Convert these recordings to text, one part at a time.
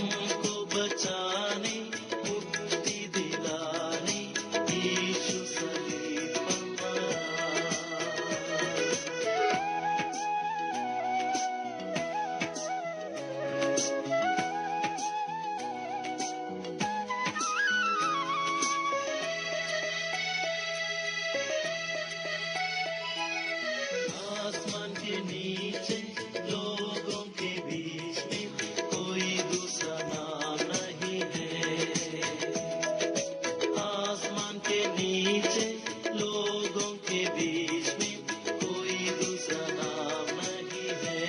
हमको बचाने मुक्ति दिलाने यीशु सलीब पर मरा। आसमान के नीचे लोगों के बीच में कोई दूसरा नाम नहीं है। आसमान के नीचे लोगों के बीच में कोई दूसरा नाम नहीं है।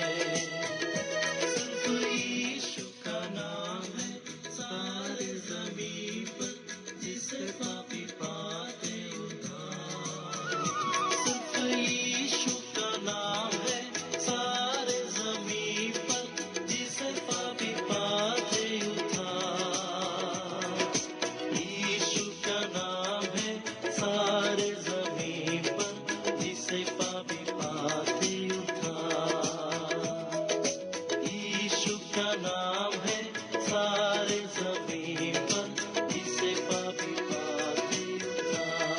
सिर्फ यीशु का नाम है सारी जमीन पर, जिसे पापी पाते उद्धार। सिर्फ यीशु का नाम है सारे जमीन पर, जिसे पापी पाते उद्धार। यीशु का नाम है सारे जमीन पर, जिसे पापी पाते उद्धार। यीशु का नाम है सारे जमीन पर, जिसे पापी पाते उद्धार।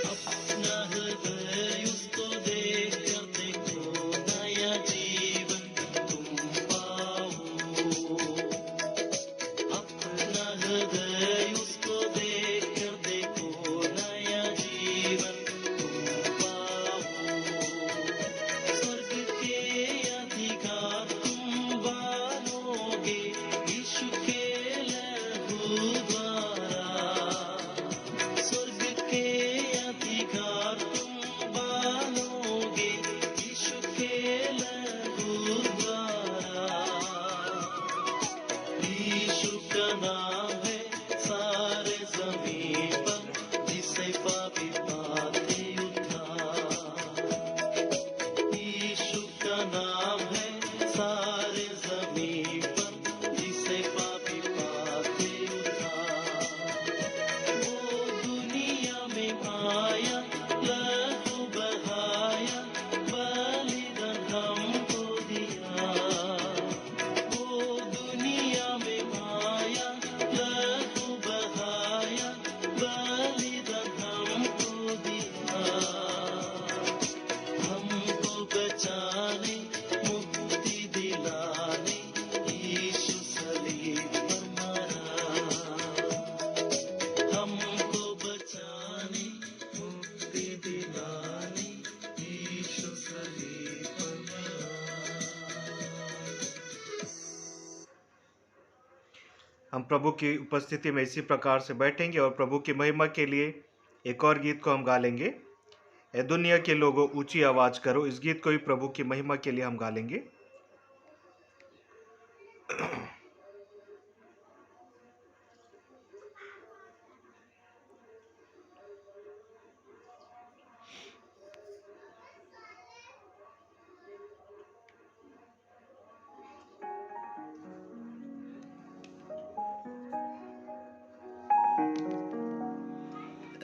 अपना हृदय उसको देखकर देखो, नया जीवन तुम पाओ। अपना हृदय उसको देखकर देखो, नया जीवन तुम पाओ। स्वर्ग के अधिकार तुम पालोगे यीशु के लहू द्वारा। स्वर्ग के अधिकार तुम पालोगे यीशु के लहू द्वारा। यीशु का नाम है सारे जमीन पर, जिसे पापी पाते उद्धार। यीशु का नाम है सारे जमीन पर, जिसे पापी पाते उद्धार। वो दुनिया में आया, लहू बहाया, बलिदान हमको दिया। वो दुनिया में आया, लहू बहाया, बलिदान हमको दिया। हमको बचाने मुक्ति दिलाने यीशु सलीब पर मरा। हमको बचाने मुक्ति दिलाने यीशु सलीब पर मरा। हम प्रभु की उपस्थिति में इसी प्रकार से बैठेंगे और प्रभु की महिमा के लिए एक और गीत को हम गा लेंगे। ए दुनिया के लोगों ऊंची आवाज करो, इस गीत को भी प्रभु की महिमा के लिए हम गा लेंगे।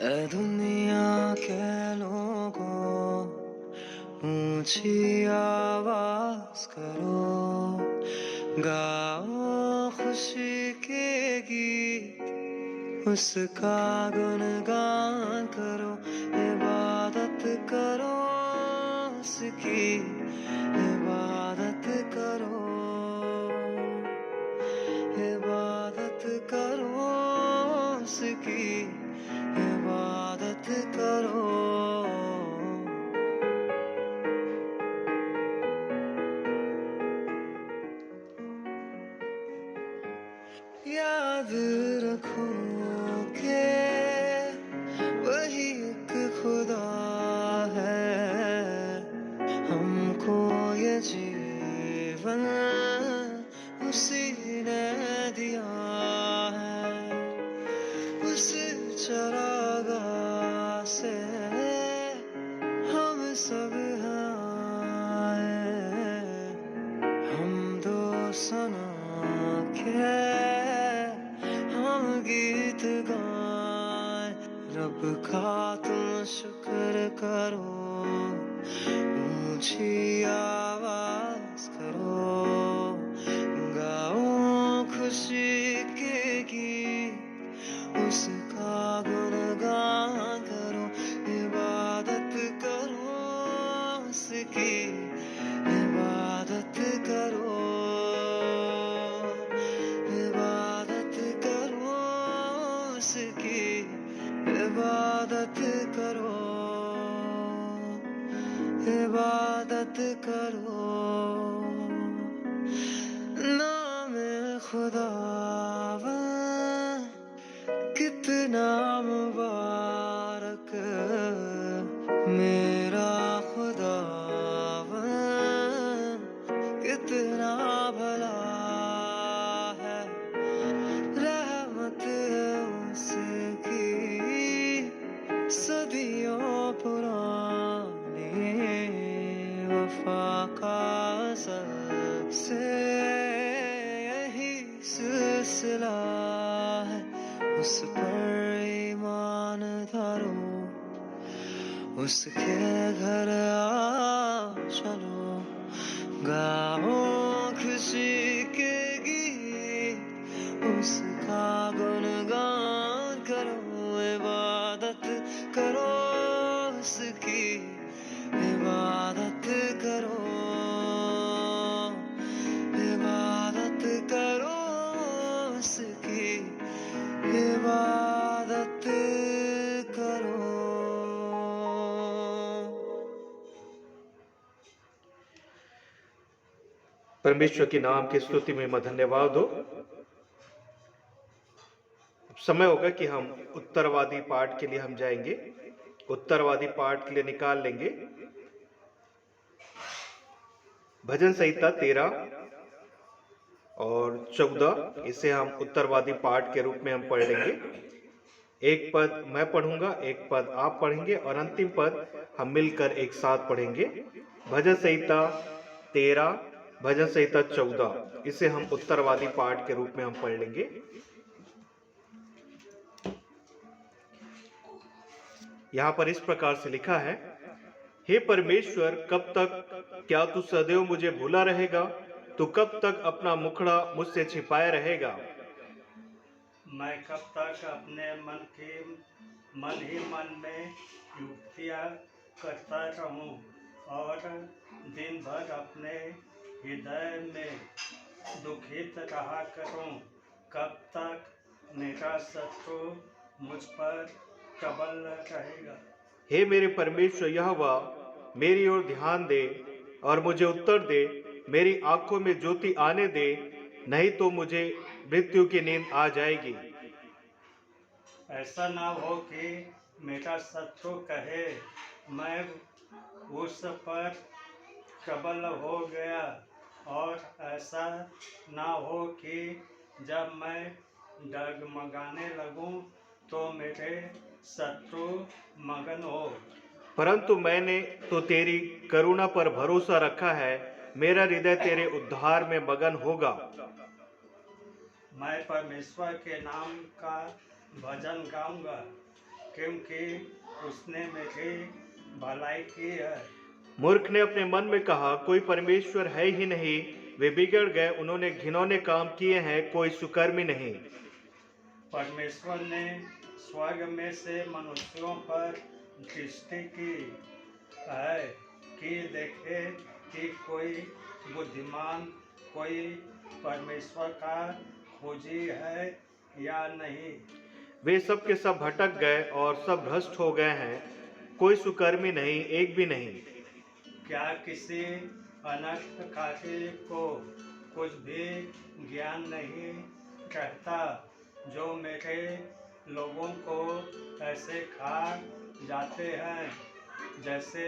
ए दुनिया के लोगों ऊंची आवाज करो, गाओ खुशी के गीत, उसका गुणगान करो। इबादत करो उसकी, इबादत करो, इबादत करो उसकी, इबादत करो। याद रखो के वही एक खुदा है, हमको ये जीवन उसी ने दिया है। उस चरागाह से हम सब आए, हम दो सनम के हम गीत गाएं, रब का तुम शुक्र करो, ऊंची आवाज करो, गाओ खुशी के गीत, उसका गुणगान करो, इबादत करो उसकी, इबादत करो, इबादत करो उसकी, इबादत करो, इबादत करो। नाम खुदावन कितना मुबारक, मेरा खुदावन कितना भला है, रहमत उसकी सदियों पुरानी, वफा का सबसे यही सिलसिला है, उस पर ईमान धरो, उसके घर आ चलो, गाओ खुशी के गीत, उसका गुणगान करो, इबादत करो उसकी, इबादत करो, इबादत करो उसकी, इबादत करो। परमेश्वर के नाम की स्तुति में धन्यवाद हो। समय होगा कि हम उत्तरवादी पाठ के लिए हम जाएंगे, उत्तरवादी पाठ के लिए निकाल लेंगे भजन संहिता 13 और 14, इसे हम उत्तरवादी पाठ के रूप में हम पढ़ लेंगे। एक पद मैं पढ़ूंगा, एक पद आप पढ़ेंगे और अंतिम पद हम मिलकर एक साथ पढ़ेंगे। भजन संहिता 13, भजन संहिता 14, इसे हम उत्तरवादी पाठ के रूप में हम पढ़ लेंगे। यहाँ पर इस प्रकार से लिखा है, हे परमेश्वर, कब तक? क्या तू सदैव मुझे भूला रहेगा? तू कब तक अपना मुखड़ा मुझसे छिपाए रहेगा? मैं कब तक अपने मन ही मन में युक्तियाँ करता रहूं और दिन भर अपने हृदय में दुखित रहा करूं? कब तक मेरा शत्रु मुझ पर प्रबल रहेगा? हे मेरे परमेश्वर यहोवा, मेरी ओर ध्यान दे और मुझे उत्तर दे, मेरी आंखों में ज्योति आने दे, नहीं तो मुझे मृत्यु की नींद आ जाएगी। ऐसा ना हो कि मेरा शत्रु कहे, मैं उस पर प्रबल हो गया, और ऐसा ना हो कि जब मैं डगमगाने लगूं तो मेरे शत्रु मगन हो। परंतु मैंने तो तेरी करुणा पर भरोसा रखा है, मेरा हृदय तेरे उद्धार में मगन होगा। मैं परमेश्वर के नाम का भजन गाऊंगा, क्योंकि उसने मेरी भलाई की है। मूर्ख ने अपने मन में कहा, कोई परमेश्वर है ही नहीं। वे बिगड़ गए, उन्होंने घिनौने काम किए हैं, कोई सुकर्मी नहीं। परमेश्वर ने स्वर्ग में से मनुष्यों पर दृष्टि की है कि देखे कि कोई बुद्धिमान, कोई परमेश्वर का खोजी है या नहीं। वे सब के सब भटक गए और सब भ्रष्ट हो गए हैं, कोई सुकर्मी नहीं, एक भी नहीं। क्या किसी अनर्थकारी को कुछ भी ज्ञान नहीं रहता? जो मेरे लोगों को ऐसे खा जाते हैं जैसे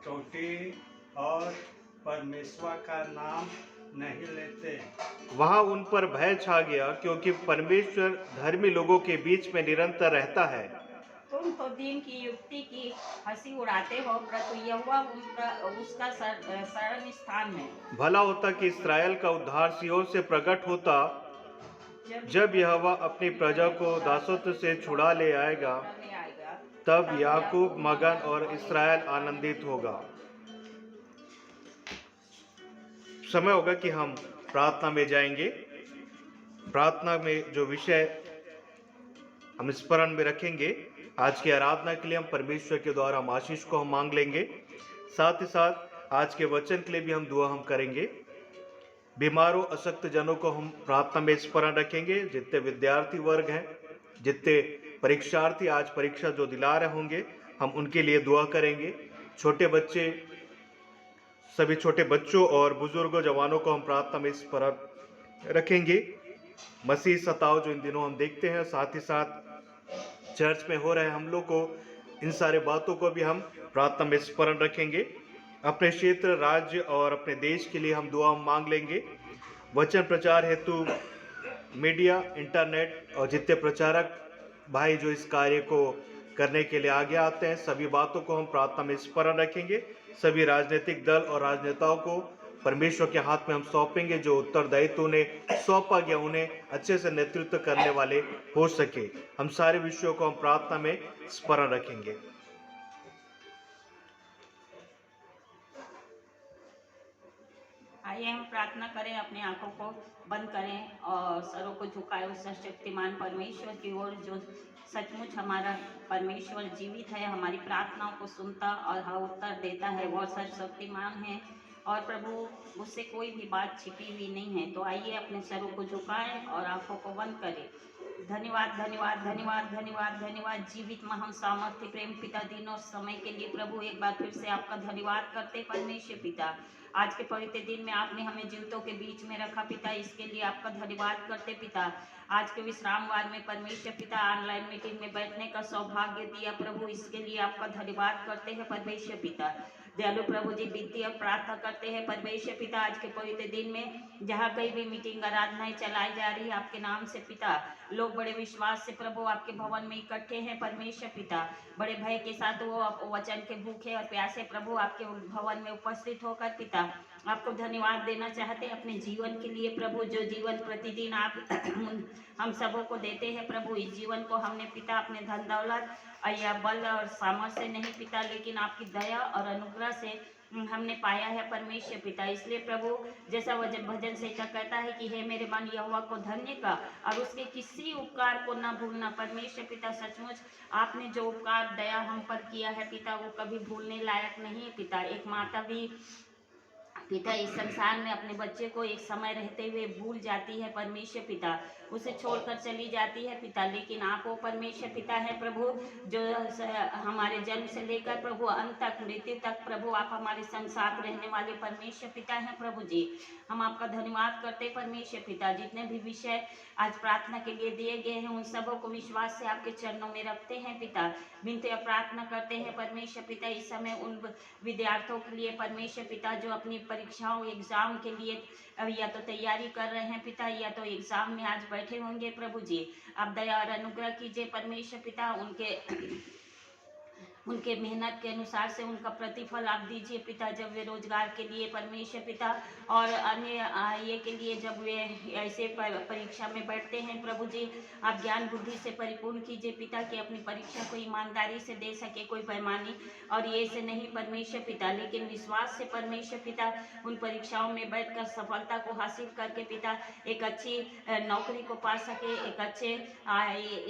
टोटी, और परमेश्वर का नाम नहीं लेते। वहां उन पर भय छा गया, क्योंकि परमेश्वर धर्मी लोगों के बीच में निरंतर रहता है। तुम तो दिन की युक्ति की हंसी उड़ाते हो, परंतु यहोवा उसका शरण स्थान है। भला होता कि इस्राएल का उद्धार सिय्योन से प्रकट होता, जब यहोवा अपनी प्रजा को दासत्व से छुड़ा ले आएगा, तब याकूब मगन और इस्राएल आनंदित होगा। समय होगा कि हम प्रार्थना में जाएंगे। प्रार्थना में जो विषय हम स्मरण में रखेंगे, आज की आराधना के लिए हम परमेश्वर के द्वारा हम आशीष को हम मांग लेंगे। साथ ही साथ आज के वचन के लिए भी हम दुआ हम करेंगे। बीमारों अशक्त जनों को हम प्रार्थना में स्मरण रखेंगे। जितने विद्यार्थी वर्ग हैं, जितने परीक्षार्थी आज परीक्षा जो दिला रहे होंगे, हम उनके लिए दुआ करेंगे। छोटे बच्चे, सभी छोटे बच्चों और बुजुर्गों जवानों को हम प्रार्थना में स्मरण रखेंगे। मसीह सताव जो इन दिनों हम देखते हैं, साथ ही साथ चर्च में हो रहे हम लोग को, इन सारे बातों को भी हम प्रार्थना में स्मरण रखेंगे। अपने क्षेत्र, राज्य और अपने देश के लिए हम दुआ मांग लेंगे। वचन प्रचार हेतु मीडिया, इंटरनेट और जितने प्रचारक भाई जो इस कार्य को करने के लिए आगे आते हैं, सभी बातों को हम प्रार्थना में स्मरण रखेंगे। सभी राजनीतिक दल और राजनेताओं को परमेश्वर के हाथ में हम सौंपेंगे। जो उत्तरदायित्व उन्हें सौंपा गया, उन्हें अच्छे से नेतृत्व करने वाले हो सके। हम सारे विषयों को हम प्रार्थना में स्मरण रखेंगे। आइए हम प्रार्थना करें, अपनी आंखों को बंद करें और सरों को झुकाएं उस सर्वशक्तिमान परमेश्वर की ओर, जो सचमुच हमारा परमेश्वर जीवित है, हमारी प्रार्थनाओं को सुनता और हर उत्तर देता है। वो सर्वशक्तिमान है और प्रभु, उससे कोई भी बात छिपी हुई नहीं है। तो आइए अपने सरों को झुकाएं और आंखों को बंद करें। धन्यवाद धन्यवाद धन्यवाद धन्यवाद धन्यवाद जीवित महान सामर्थ्य प्रेम पिता, दिनों समय के लिए प्रभु एक बार फिर से आपका धन्यवाद करते परमेश्वर पिता। आज के पवित्र दिन में आपने हमें जीवितों के बीच में रखा पिता, इसके लिए आपका धन्यवाद करते पिता। आज के विश्रामवार में परमेश्वर पिता ऑनलाइन मीटिंग में बैठने का सौभाग्य दिया प्रभु, इसके लिए आपका धन्यवाद करते हैं परमेश्वर पिता। दयालु प्रभु जी, विनती और प्रार्थना करते हैं परमेश्वर पिता, आज के पवित्र दिन में जहाँ कहीं भी मीटिंग आराधनाएं चलाई जा रही है आपके नाम से पिता, लोग बड़े विश्वास से प्रभु आपके भवन में इकट्ठे हैं परमेश्वर पिता। बड़े भय के साथ वो वचन के भूखे और प्यासे प्रभु आपके भवन में उपस्थित होकर पिता आपको धन्यवाद देना चाहते हैं अपने जीवन के लिए प्रभु, जो जीवन प्रतिदिन आप हम सबों को देते हैं प्रभु। इस जीवन को हमने पिता अपने धन दौलत या बल और सामर्थ्य से नहीं पिता, लेकिन आपकी दया और अनुग्रह से हमने पाया है परमेश्वर पिता। इसलिए प्रभु, जैसा भजन संहिता कहता है कि हे मेरे मन यहोवा को धन्य का और उसके किसी उपकार को न भूलना परमेश्वर पिता। सचमुच आपने जो उपकार दया हम पर किया है पिता, वो कभी भूलने लायक नहीं है पिता। एक माता भी पिता इस संसार में अपने बच्चे को एक समय रहते हुए भूल जाती है परमेश्वर पिता, उसे छोड़कर चली जाती है पिता, लेकिन आप वो परमेश्वर पिता है प्रभु, जो हमारे जन्म से लेकर प्रभु अंत तक, मृत्यु तक प्रभु आप हमारे संग साथ रहने वाले परमेश्वर पिता हैं प्रभु जी। हम आपका धन्यवाद करते परमेश्वर पिता। जितने भी विषय आज प्रार्थना के लिए दिए गए हैं, उन सबों को विश्वास से आपके चरणों में रखते हैं पिता। विनती और प्रार्थना करते हैं परमेश्वर पिता इस समय उन विद्यार्थियों के लिए परमेश्वर पिता, जो अपनी परीक्षाओं एग्जाम के लिए या तो तैयारी कर रहे हैं पिता, या तो एग्जाम में आज बैठे होंगे प्रभु जी। आप दया और अनुग्रह कीजिए परमेश्वर पिता, उनके मेहनत के अनुसार से उनका प्रतिफल आप दीजिए पिता। जब वे रोजगार के लिए परमेश्वर पिता और अन्य ये के लिए जब वे ऐसे परीक्षा में बैठते हैं प्रभु जी, आप ज्ञान बुद्धि से परिपूर्ण कीजिए पिता, कि अपनी परीक्षा को ईमानदारी से दे सके, कोई बेईमानी और ये से नहीं परमेश्वर पिता, लेकिन विश्वास से परमेश्वर पिता उन परीक्षाओं में बैठकर सफलता को हासिल करके पिता एक अच्छी नौकरी को पा सके, एक अच्छे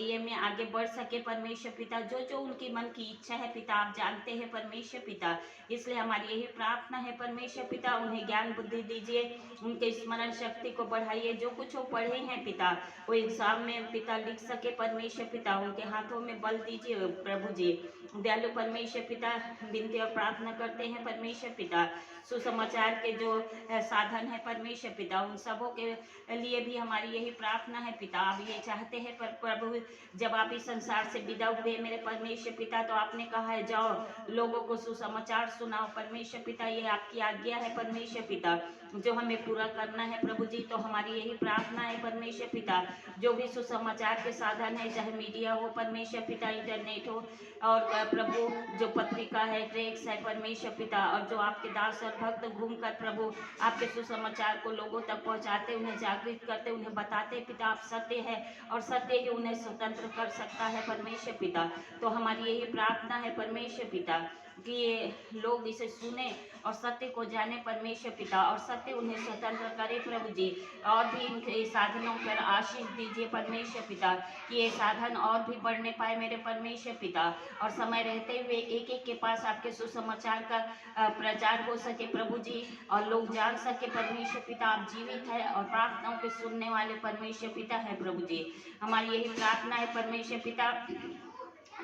ये में आगे बढ़ सके परमेश्वर पिता। जो जो उनकी मन की इच्छा है पिता, आप जानते हैं परमेश्वर पिता, इसलिए हमारी यही प्रार्थना है परमेश्वर पिता, उन्हें ज्ञान बुद्धि दीजिए, उनके स्मरण शक्ति को बढ़ाइए। जो कुछ वो पढ़े हैं पिता, वो एग्जाम में पिता लिख सके परमेश्वर पिता, उनके हाथों में बल दीजिए प्रभु जी। दयालु परमेश्वर पिता, विनती और प्रार्थना करते हैं परमेश्वर पिता, सुसमाचार के जो साधन है परमेश्वर पिता, उन सबों के लिए भी हमारी यही प्रार्थना है पिता। आप ये चाहते हैं पर प्रभु, जब आप इस संसार से विदा हुए मेरे परमेश्वर पिता, तो आपने कहा है जाओ लोगों को सुसमाचार सुनाओ परमेश्वर पिता। ये आपकी आज्ञा है परमेश्वर पिता, जो हमें पूरा करना है प्रभु जी। तो हमारी यही प्रार्थना है परमेश्वर पिता, जो भी सुसमाचार के साधन है, चाहे मीडिया हो परमेश्वर पिता, इंटरनेट हो, और प्रभु जो पत्रिका है, ट्रैक्स है परमेश्वर पिता, और जो आपके दास और भक्त घूमकर प्रभु आपके सुसमाचार को लोगों तक पहुंचाते, उन्हें जागृत करते, उन्हें बताते पिता आप सत्य है, और सत्य ही उन्हें स्वतंत्र कर सकता है परमेश्वर पिता। तो हमारी यही प्रार्थना है परमेश्वर पिता कि ये लोग इसे सुने और सत्य को जाने परमेश्वर पिता, और सत्य उन्हें स्वतंत्र करे प्रभु जी। और भी इनके साधनों पर आशीष दीजिए परमेश्वर पिता, कि ये साधन और भी बढ़ने पाए मेरे परमेश्वर पिता, और समय रहते हुए एक एक के पास आपके सुसमाचार का प्रचार हो सके प्रभु जी, और लोग जान सके परमेश्वर पिता आप जीवित है और प्रार्थनाओं के सुनने वाले परमेश्वर पिता है प्रभु जी। हमारी यही प्रार्थना है परमेश्वर पिता,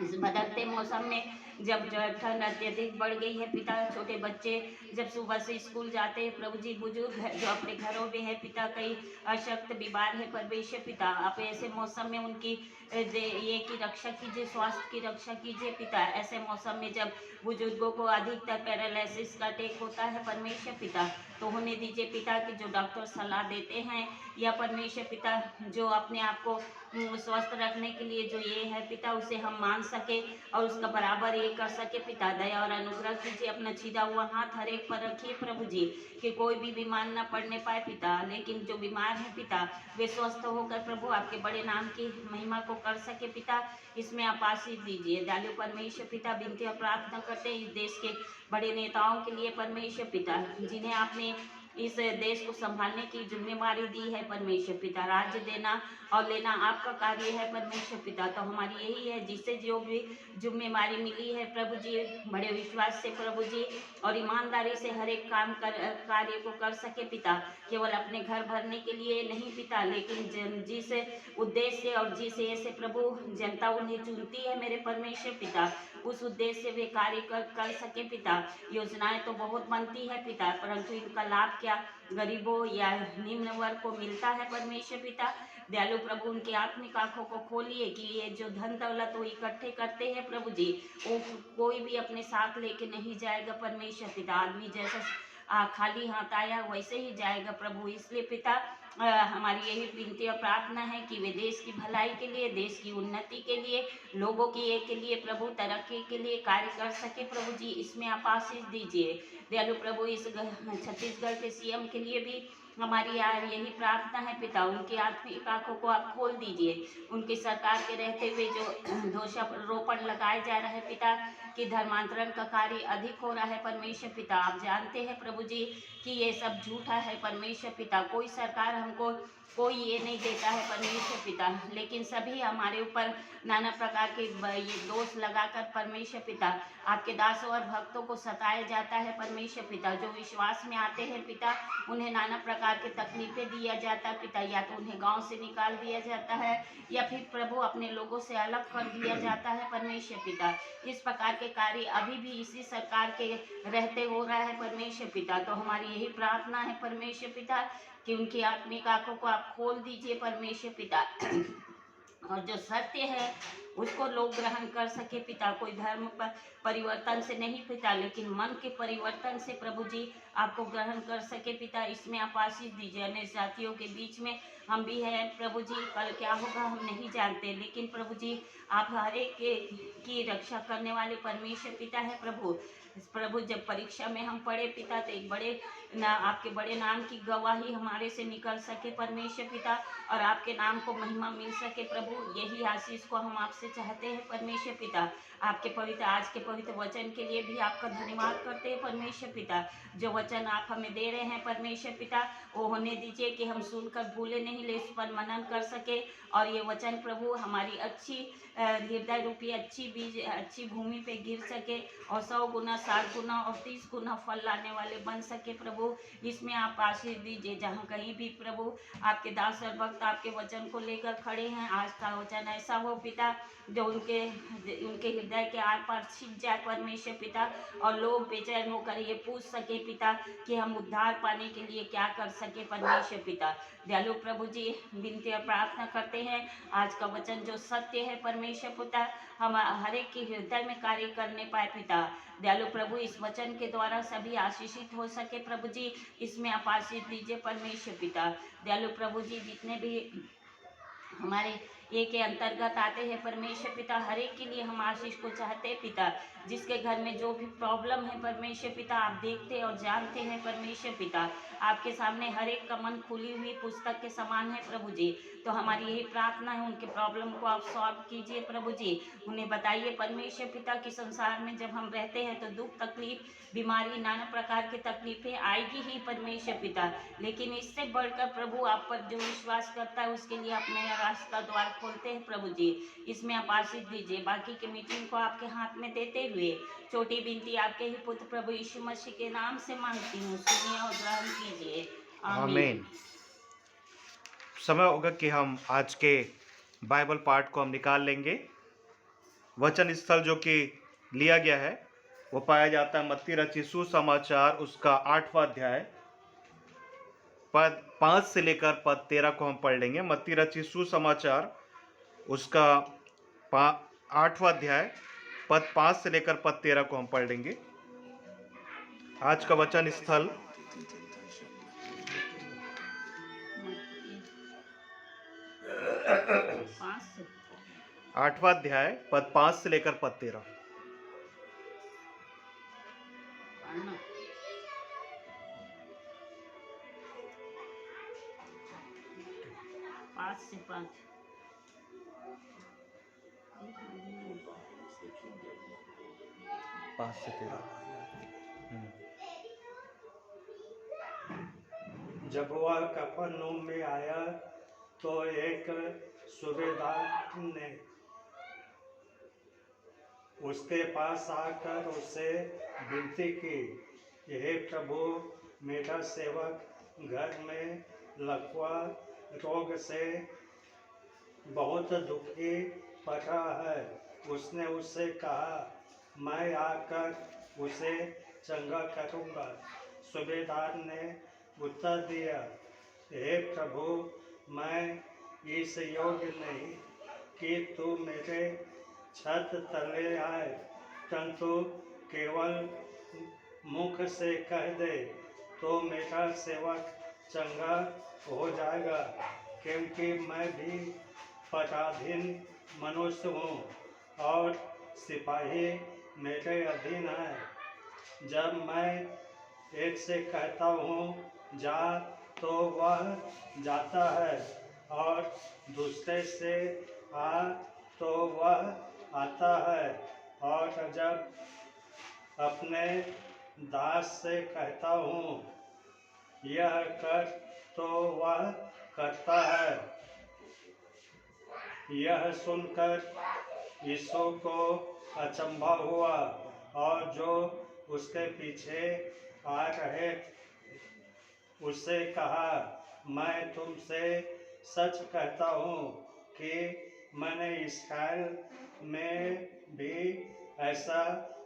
इस बदलते मौसम में जब ठंड अत्यधिक बढ़ गई है पिता, छोटे बच्चे जब सुबह से स्कूल जाते हैं प्रभु जी, बुजुर्ग है जो अपने घरों में है पिता, कई अशक्त बीमार है परमेश्वर पिता, आप ऐसे मौसम में उनकी ये की रक्षा कीजिए, स्वास्थ्य की रक्षा कीजिए पिता। ऐसे मौसम में जब बुजुर्गों को अधिकतर पैरालिसिस का अटैक होता है परमेश्वर पिता, तो होने दीजिए पिता कि जो डॉक्टर सलाह देते हैं, या परमेश्वर पिता जो अपने आप को स्वस्थ रखने के लिए जो ये है पिता, उसे हम मान सके और उसका बराबर ये कर सके पिता। दया और अनुग्रह कीजिए, अपना छीदा हुआ हाथ हर एक पर रखिए प्रभु जी, कि कोई भी बीमार न पड़ने पाए पिता, लेकिन जो बीमार है पिता वे स्वस्थ होकर प्रभु आपके बड़े नाम की महिमा को कर सके पिता। इसमें आप आशीष दीजिए दयालु परमेश्वर पिता। विनती और प्रार्थना करते हैं इस देश के बड़े नेताओं के लिए परमेश्वर पिता, जिन्हें आपने इस देश को संभालने की जिम्मेवारी दी है परमेश्वर पिता। राज्य देना और लेना आपका कार्य है परमेश्वर पिता। तो हमारी यही है, जिससे जो भी जिम्मेवारी मिली है प्रभु जी, बड़े विश्वास से प्रभु जी और ईमानदारी से हर एक कार्य को कर सके पिता, केवल अपने घर भरने के लिए नहीं पिता, लेकिन जिस उद्देश्य और जिस से प्रभु जनता उन्हें चुनती है मेरे परमेश्वर पिता, उस उद्देश्य से वे कार्य कर सके पिता। योजनाएं तो बहुत बनती है पिता, परंतु इनका लाभ क्या गरीबों या निम्न वर्ग को मिलता है परमेश्वर पिता। दयालु प्रभु उनकी आत्मिक आंखों को खोलिए कि ये जो धन दौलत वो इकट्ठे करते हैं प्रभु जी, वो कोई भी अपने साथ लेके नहीं जाएगा परमेश्वर पिता। आदमी जैसा खाली हाथ आया वैसे ही जाएगा प्रभु। इसलिए पिता हमारी यही विनती और प्रार्थना है कि वे देश की भलाई के लिए, देश की उन्नति के लिए, लोगों की एक के लिए प्रभु तरक्की के लिए कार्य कर सके प्रभु जी। इसमें आप आशीष दीजिए दयालु प्रभु। इस छत्तीसगढ़ के सीएम के लिए भी हमारी यही प्रार्थना है पिता, उनकी आत्मिक आंखों को आप खोल दीजिए। उनकी सरकार के रहते हुए जो दोषारोपण लगाए जा रहे हैं पिता, कि धर्मांतरण का कार्य अधिक हो रहा है परमेश्वर पिता, आप जानते हैं प्रभु जी कि ये सब झूठा है परमेश्वर पिता। कोई सरकार हमको कोई ये नहीं देता है परमेश्वर पिता, लेकिन सभी हमारे ऊपर नाना प्रकार के ये दोष लगाकर परमेश्वर पिता आपके दासों और भक्तों को सताया जाता है परमेश्वर पिता। जो विश्वास में आते हैं पिता, उन्हें नाना प्रकार के तकलीफें दिया जाता है पिता, या तो उन्हें गांव से निकाल दिया जाता है, या फिर प्रभु अपने लोगों से अलग कर दिया जाता है परमेश्वर पिता। इस प्रकार के कार्य अभी भी इसी सरकार के रहते हो रहा है परमेश्वर पिता। तो हमारी यही प्रार्थना है परमेश्वर पिता कि उनकी आत्मिक आंखों को आप खोल दीजिए परमेश्वर पिता, और जो सत्य है उसको लोग ग्रहण कर सके पिता। कोई धर्म पर परिवर्तन से नहीं पिता, लेकिन मन के परिवर्तन से प्रभु जी आपको ग्रहण कर सके पिता। इसमें आप आशीष दीजिए। अन्य जातियों के बीच में हम भी हैं प्रभु जी, कल क्या होगा हम नहीं जानते, लेकिन प्रभु जी आप हर एक की रक्षा करने वाले परमेश्वर पिता है प्रभु। प्रभु जब परीक्षा में हम पढ़े पिता, तो एक बड़े आपके बड़े नाम की गवाही हमारे से निकल सके परमेश्वर पिता, और आपके नाम को महिमा मिल सके प्रभु। यही आशीष को हम आपसे चाहते हैं परमेश्वर पिता। आपके पवित्र आज के पवित्र वचन के लिए भी आपका धन्यवाद करते हैं परमेश्वर पिता। जो वचन आप हमें दे रहे हैं परमेश्वर पिता, वो होने दीजिए कि हम सुनकर भूले नहीं, ले उस पर मनन कर सके, और ये वचन प्रभु हमारी अच्छी हृदय रूपी अच्छी बीज अच्छी भूमि पे गिर सके, और 100 गुना 60 गुना और 30 गुना फल लाने वाले बन सके प्रभु। इसमें आप आशीष दीजिए। जहाँ कहीं भी प्रभु आपके दास और भक्त आपके वचन को लेकर खड़े हैं, आज का वचन ऐसा हो पिता जो उनके हृदय के आर पार छिप जाए परमेश्वर पिता, और लोग बेचैन होकर ये पूछ सके पिता कि हम उद्धार पाने के लिए क्या कर सके परमेश्वर पिता। दयालु प्रभु जी, विनती और प्रार्थना करते हैं आज का वचन जो सत्य है परमेश्वर पिता, हम हर एक के हृदय में कार्य करने पाए पिता। दयालु प्रभु, इस वचन के द्वारा सभी आशीषित हो सके प्रभु जी, इसमें आप आशीष दीजिए परमेश्वर पिता। दयालु प्रभु जी, जितने भी हमारे ये के अंतर्गत आते हैं परमेश्वर पिता, हर एक के लिए हम आशीष को चाहते हैं पिता। जिसके घर में जो भी प्रॉब्लम है परमेश्वर पिता, आप देखते और जानते हैं परमेश्वर पिता। आपके सामने हर एक का मन खुली हुई पुस्तक के समान है प्रभु जी। तो हमारी यही प्रार्थना है, उनके प्रॉब्लम को आप सॉल्व कीजिए प्रभु जी। उन्हें बताइए परमेश्वर पिता कि संसार में जब हम रहते हैं तो दुख तकलीफ बीमारी नाना प्रकार की तकलीफें आएगी ही परमेश्वर पिता, लेकिन इससे बढ़कर प्रभु आप पर जो विश्वास करता है उसके लिए आप नया रास्ता द्वार खोलते हैं प्रभु जी। इसमें आप आशीष दीजिए। बाकी की मीटिंग को आपके हाथ में देते हुए छोटी विनती आपके ही पुत्र प्रभु यीशु मसीह के नाम से मांगती हूँ, सुनिए और ग्रहण कीजिए। आमीन। समय होगा कि हम आज के बाइबल पाठ को हम निकाल लेंगे। वचन स्थल जो कि लिया गया है वो पाया जाता है मत्ती रचित सुसमाचार उसका 8वां अध्याय पद 5 से लेकर पद 13 को हम पढ़ लेंगे। मत्ती रचित सुसमाचार उसका 8वां अध्याय पद 5 से लेकर पद 13 को हम पढ़ लेंगे। आज का वचन स्थल 8वां अध्याय पद 5 से लेकर पद 13। पाँच से 13। जब वह कफरनहूम में आया तो एक सूबेदार ने उसके पास आकर उससे विनती की, हे प्रभु, मेरा सेवक घर में लकवा रोग से बहुत दुखी पड़ रहा है। उसने उससे कहा, मैं आकर उसे चंगा करूँगा। सूबेदार ने उत्तर दिया, हे प्रभु, मैं इस योग्य नहीं कि तू मेरे छत तले आए, परंतु केवल मुख से कह दे तो मेरा सेवक चंगा हो जाएगा, क्योंकि मैं भी पराधीन मनुष्य हूँ और सिपाही मेरे अधीन है। जब मैं एक से कहता हूँ जा तो वह जाता है, और दूसरे से आ तो वह आता है, और जब अपने दास से कहता हूँ यह कर तो वह करता है। यह सुनकर यीशु को अचंभा हुआ, और जो उसके पीछे आ रहे उससे कहा, मैं तुमसे सच कहता हूँ कि मैंने इस्राएल में भी ऐसा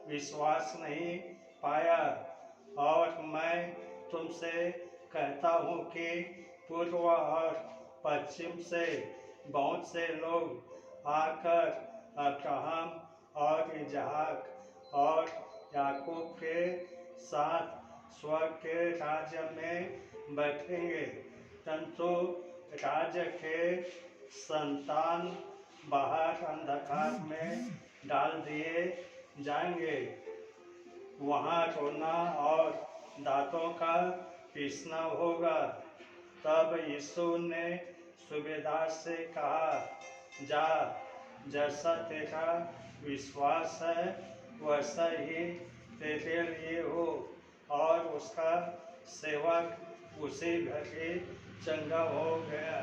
विश्वास नहीं पाया। और मैं तुमसे कहता हूँ कि पूर्व और पश्चिम से बहुत से लोग आकर अब्राहम और इसहाक और याकूब के साथ स्वर्ग के राज्य में बैठेंगे, परंतु राज्य के संतान बाहर अंधकार में डाल दिए जाएंगे। वहाँ रोना और दांतों का पीसना होगा। तब यीशु ने सूबेदार से कहा, जा, जैसा तेरा विश्वास है वैसा ही तेरे लिए हो। और उसका सेवक उसी घड़ी चंगा हो गया।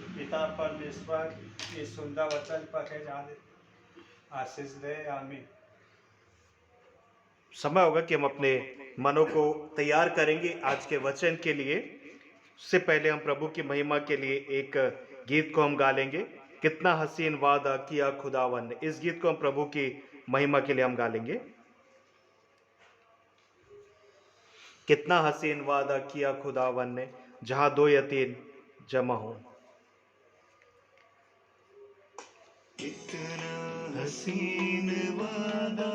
पिता परमेश्वर इस सुंदर वचन पढ़े जाने आशीष दे। आमीन। समय होगा कि हम अपने मनों को तैयार करेंगे आज के वचन के लिए। उससे पहले हम प्रभु की महिमा के लिए एक गीत को हम गा लेंगे, कितना हसीन वादा किया खुदावन ने। इस गीत को हम प्रभु की महिमा के लिए हम गा लेंगे। कितना हसीन वादा किया खुदावन ने, जहां दो या तीन जमा हो। कितना हसीन वादा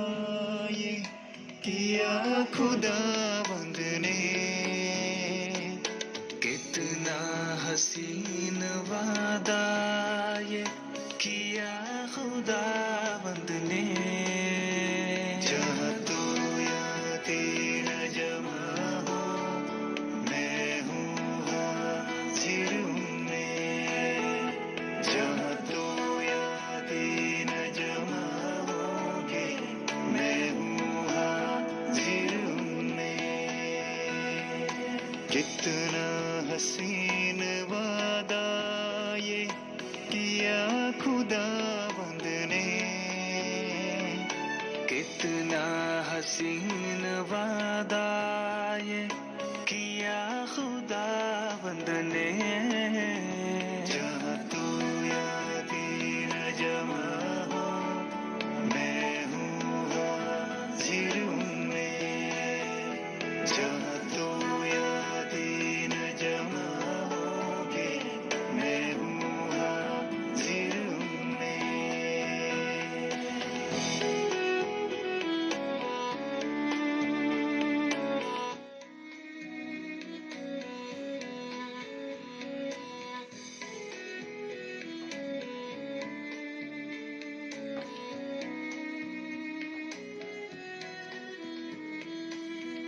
ये किया खुदावंद ने, कितना हसीन वादा ये किया खुदावंद ने। जहाँ तो या तीन जमा हो, मैं हूँ हाजिर उनमें। जहाँ तो या तीन जमा होंगे, मैं हूँ हाजिर उनमें। कितना हसीन वादा ये किया खुदावंद ने, कितना हसीन वादा ये किया खुदावंद ने। जहाँ तो या तीन जमा हो, मैं हूँ हाजिर उनमें। जहाँ तो या तीन जमा होंगे, मैं हूँ हाजिर उनमें।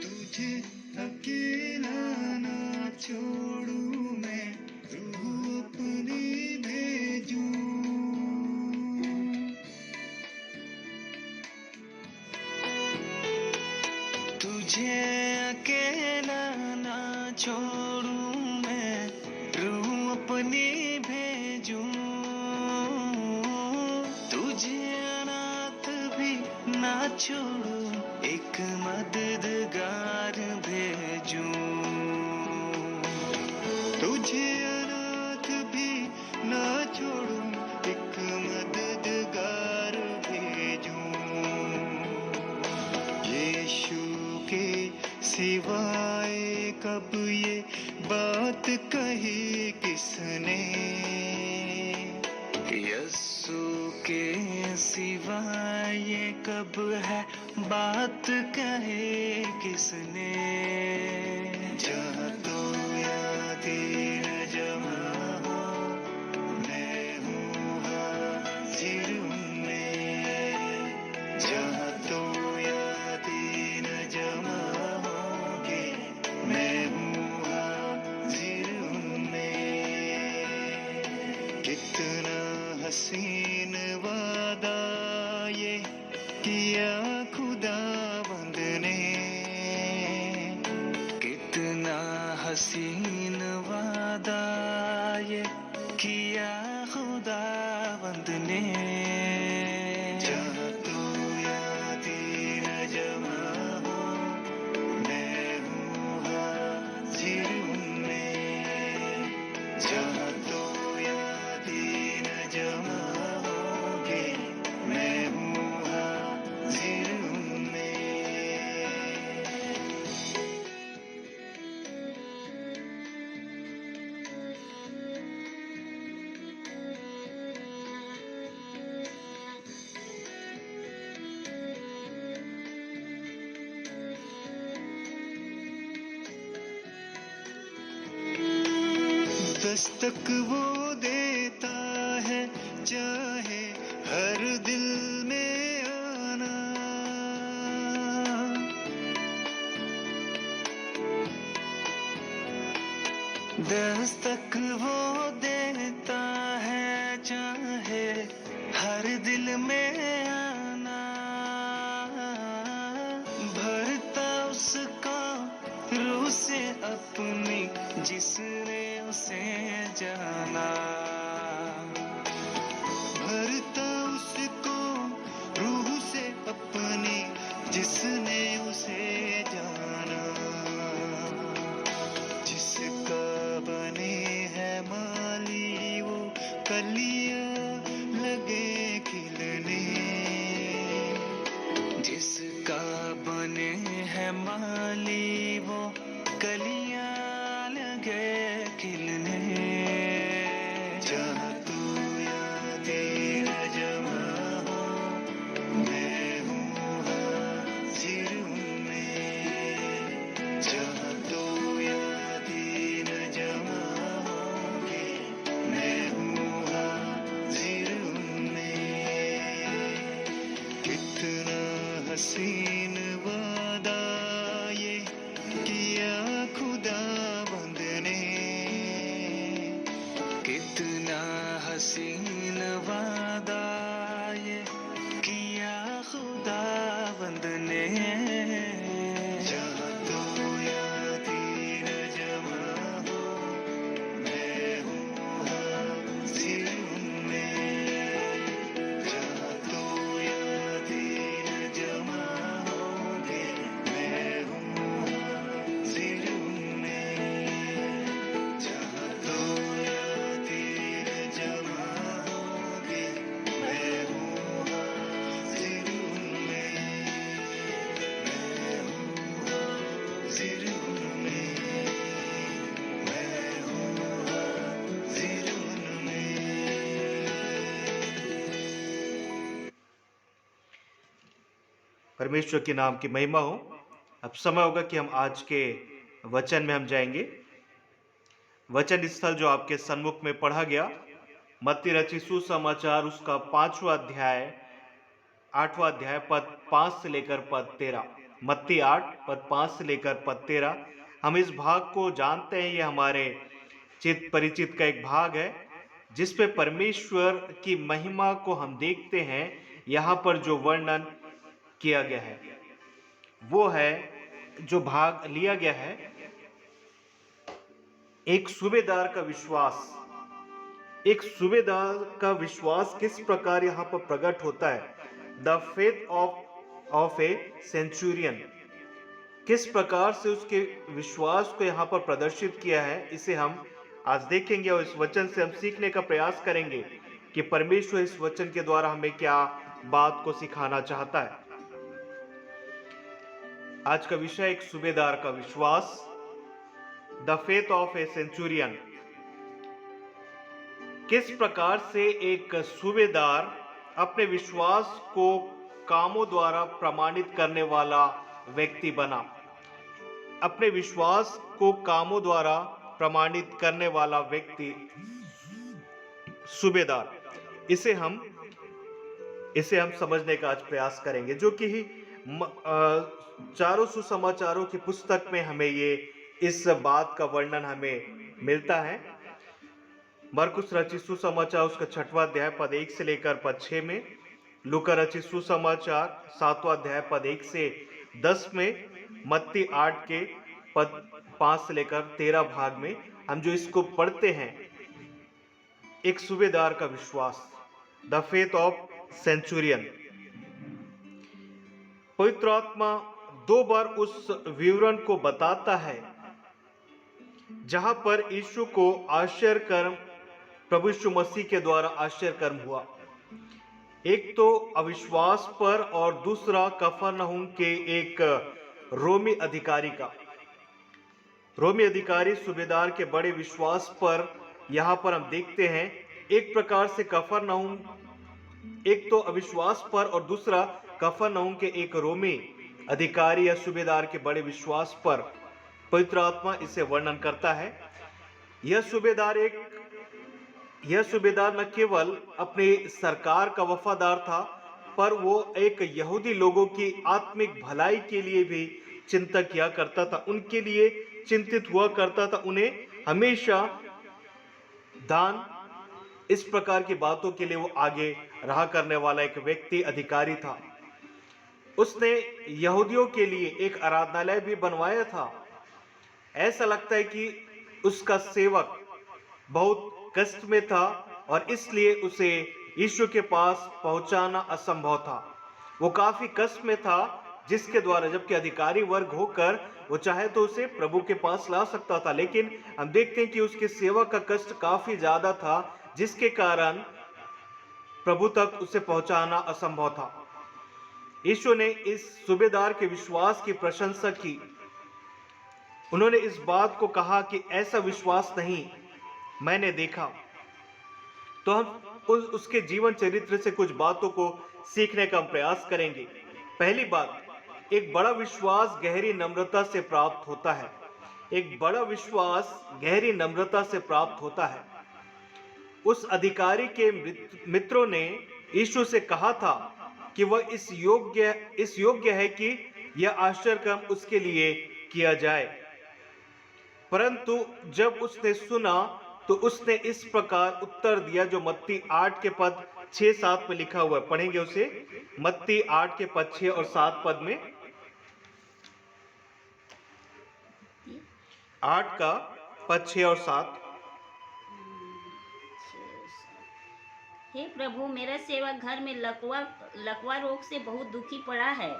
तुझे अकेला ना छोड़ूं मैं, रूह अपनी भेजूं। तुझे अकेला ना छोड़ूं मैं, रूह अपनी भेजूं। तुझे अनाथ भी ना छोड़ूं, एक मददगार भेजूं। तुझे अनाथ भी ना छोड़ूं, एक मददगार भेजूं। यीशु के सिवाय कब ये बात कही किसने? यीशु के सिवाय ये कब है बात कहे किसने? जहाँ तो या तीन जमा हो, मैं हूँ हाजिर उनमें। जहाँ तो या तीन जमा होंगे, मैं हूँ हाजिर उनमें। कितना हसीन वादा ये किया खुदावंद ने, कितना हसीन वादा ये किया खुदावंद ने। जहाँ तो या तीन जमा हो, मैं हूँ हाजिर उनमें। जहाँ तो या तीन जमा होंगे, मैं हूँ हाजिर उनमें। दस्तक वो देता है, चाहे हर दिल में आना। दस्तक वो देता है, चाहे हर दिल में आना। भरता उसका रूह से अपनी, जिसने उसे जाना। भरता उसको रूह से अपनी, जिसने उसे जाना, जिसका बने है माली वो कलियां लगे खिलने, जिसका बने है माली वो कलियां लगे खिलने। जहाँ तू या तीर जमा हो, मैं हूँ हाजिर उनमें। जहाँ तू या तीर जमा होगे, मैं हूँ हाजिर उनमें। कितना हसीन वादा ये किया खुदाबंद ने, कितना हसीन वादा ये किया खुदाबंद ने। जहाँ तू या तीर जमा हो, मैं हूँ हाजिर उनमें। जहाँ तू या तीर जमा होगे, मैं हूँ हाजिर उनमें। जहाँ तू या तीर जमा होगे, मैं हूँ हाजिर उनमें। मैं हूँ हाजिर उनमें। मैं हूँ हाजिर उनमें। परमेश्वर के नाम की महिमा हो। अब समय होगा कि हम आज के वचन में हम जाएंगे। वचन स्थल जो आपके सन्मुख में पढ़ा गया, मत्ती रचित सुसमाचार उसका 5वां अध्याय 8वां अध्याय पद 5 से लेकर पद 13। मत्ती 8 पद 5 से लेकर पद 13। हम इस भाग को जानते हैं, ये हमारे चित परिचित का एक भाग है जिसपे परमेश्वर की महिमा को हम देखते हैं। यहाँ पर जो वर्णन किया गया है वो है, जो भाग लिया गया है, एक सूबेदार का विश्वास। एक सूबेदार का विश्वास किस प्रकार यहाँ पर प्रकट होता है। The faith of A Centurion, किस प्रकार से उसके विश्वास को यहाँ पर प्रदर्शित किया है, इसे हम आज देखेंगे और इस वचन से हम सीखने का प्रयास करेंगे कि परमेश्वर इस वचन के द्वारा हमें क्या बात को सिखाना चाहता है। आज का विषय एक सूबेदार का विश्वास, the faith of A Centurion. किस प्रकार से एक सूबेदार अपने विश्वास को कामों द्वारा प्रमाणित करने वाला व्यक्ति बना। अपने विश्वास को कामों द्वारा प्रमाणित करने वाला व्यक्ति सूबेदार, इसे हम समझने का आज प्रयास करेंगे, जो कि चारों सुसमाचारों की पुस्तक में हमें ये इस बात का वर्णन हमें मिलता है। मरकुस रचित सुसमाचार उसका 6वां अध्याय पद 1 से लेकर पद 6 में, लूका रचित सुसमाचार 7वां अध्याय पद 1 से 10 में, मत्ती 8 के पद 5 से लेकर 13 भाग में हम जो इसको पढ़ते हैं, एक सूबेदार का विश्वास, द फेथ ऑफ सेंचुरियन। पवित्र आत्मा 2 बार उस विवरण को बताता है जहां पर यीशु को आश्चर्य कर्म, प्रभु यीशु मसीह के द्वारा आश्चर्य कर्म हुआ। एक तो अविश्वास पर और दूसरा कफरनहूम के एक रोमी अधिकारी का। रोमी अधिकारी सूबेदार के बड़े विश्वास पर यहाँ पर हम देखते हैं, एक प्रकार से कफरनहूम, एक तो अविश्वास पर और दूसरा कफरनहूम के एक रोमी अधिकारी या सूबेदार के बड़े विश्वास पर पवित्र आत्मा इसे वर्णन करता है। यह सूबेदार न केवल अपने सरकार का वफादार था, पर वो एक यहूदी लोगों की आत्मिक भलाई के लिए भी चिंता किया करता था, उनके लिए चिंतित हुआ करता था, उन्हें हमेशा दान, इस प्रकार की बातों के लिए वो आगे रहा करने वाला एक व्यक्ति, अधिकारी था। उसने यहूदियों के लिए एक आराधनालय भी बनवाया था। ऐसा लगता है कि उसका सेवक बहुत कष्ट में था और इसलिए उसे यीशु के पास पहुंचाना असंभव था। वो काफी कष्ट में था, जिसके द्वारा, जबकि अधिकारी वर्ग होकर वो चाहे तो उसे प्रभु के पास ला सकता था, लेकिन हम देखते हैं कि उसके सेवक का कष्ट काफी ज्यादा था, जिसके कारण प्रभु तक उसे पहुंचाना असंभव था। यीशु ने इस सूबेदार के विश्वास की प्रशंसा की। उन्होंने इस बात को कहा कि ऐसा विश्वास नहीं मैंने देखा। तो हम उसके जीवन चरित्र से कुछ बातों को सीखने का प्रयास करेंगे। पहली बात, एक बड़ा विश्वास गहरी नम्रता से प्राप्त होता है। एक बड़ा विश्वास गहरी नम्रता से प्राप्त होता है। उस अधिकारी के मित्रों ने यीशु से कहा था कि वह इस योग्य है कि यह आश्चर्य उसके लिए किया जाए, परंतु जब उसने सुना तो उसने इस प्रकार उत्तर दिया, जो मत्ती 8 के पद 6-7 में लिखा हुआ है। पढ़ेंगे उसे, मत्ती 8 के पद 6 और 7 पद में। 8 का पद 6 और 7। हे प्रभु, मेरा सेवक घर में लकवा रोग से बहुत दुखी पड़ा है।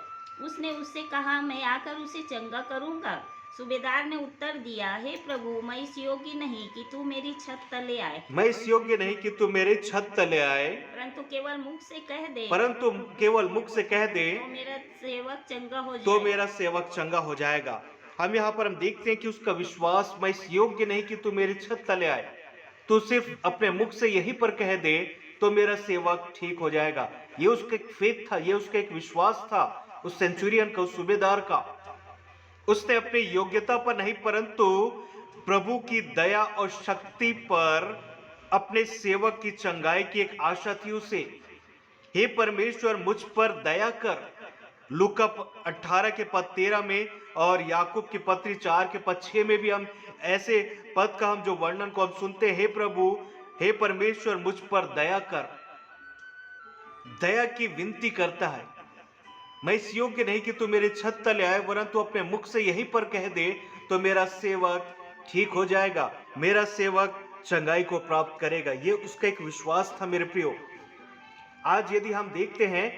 उसने उससे कहा, मैं आकर उसे चंगा करूंगा। सूबेदार ने उत्तर दिया, हे प्रभु, मैं इस योग्य नहीं कि तू मेरी छत तले आए। मैं इस योग्य नहीं कि तू मेरे छत तले आए, परंतु केवल मुख से कह दे, तो मेरा सेवक चंगा हो जाएगा। तो मेरा सेवक चंगा हो जाएगा। हम देखते हैं कि उसका विश्वास, मैं इस योग्य नहीं कि तू मेरी छत तले आए, तू सिर्फ अपने मुख से यहीं पर कह दे तो मेरा सेवक ठीक हो जाएगा। ये उसका एक फेथ था, ये उसका एक विश्वास था, उस सेंचुरियन का, उस सूबेदार का। उसने अपनी योग्यता पर नहीं, परंतु प्रभु की दया और शक्ति पर अपने सेवक की चंगाई की एक आशा थी उसे। हे परमेश्वर, मुझ पर दया कर। लूका 18 के पद 13 में और याकूब की पत्री 4 के पद 6 में भी हम ऐसे पद का जो वर्णन को हम सुनते हैं। हे प्रभु, हे परमेश्वर, मुझ पर दया कर। दया की विनती करता है। मैं इस योग्य नहीं कि तू मेरे छत तले आए, वरन तू अपने मुख से यहीं पर कह दे तो मेरा सेवक ठीक हो जाएगा, मेरा सेवक चंगाई को प्राप्त करेगा। ये उसका एक विश्वास था मेरे प्रियो। आज यदि हम देखते हैं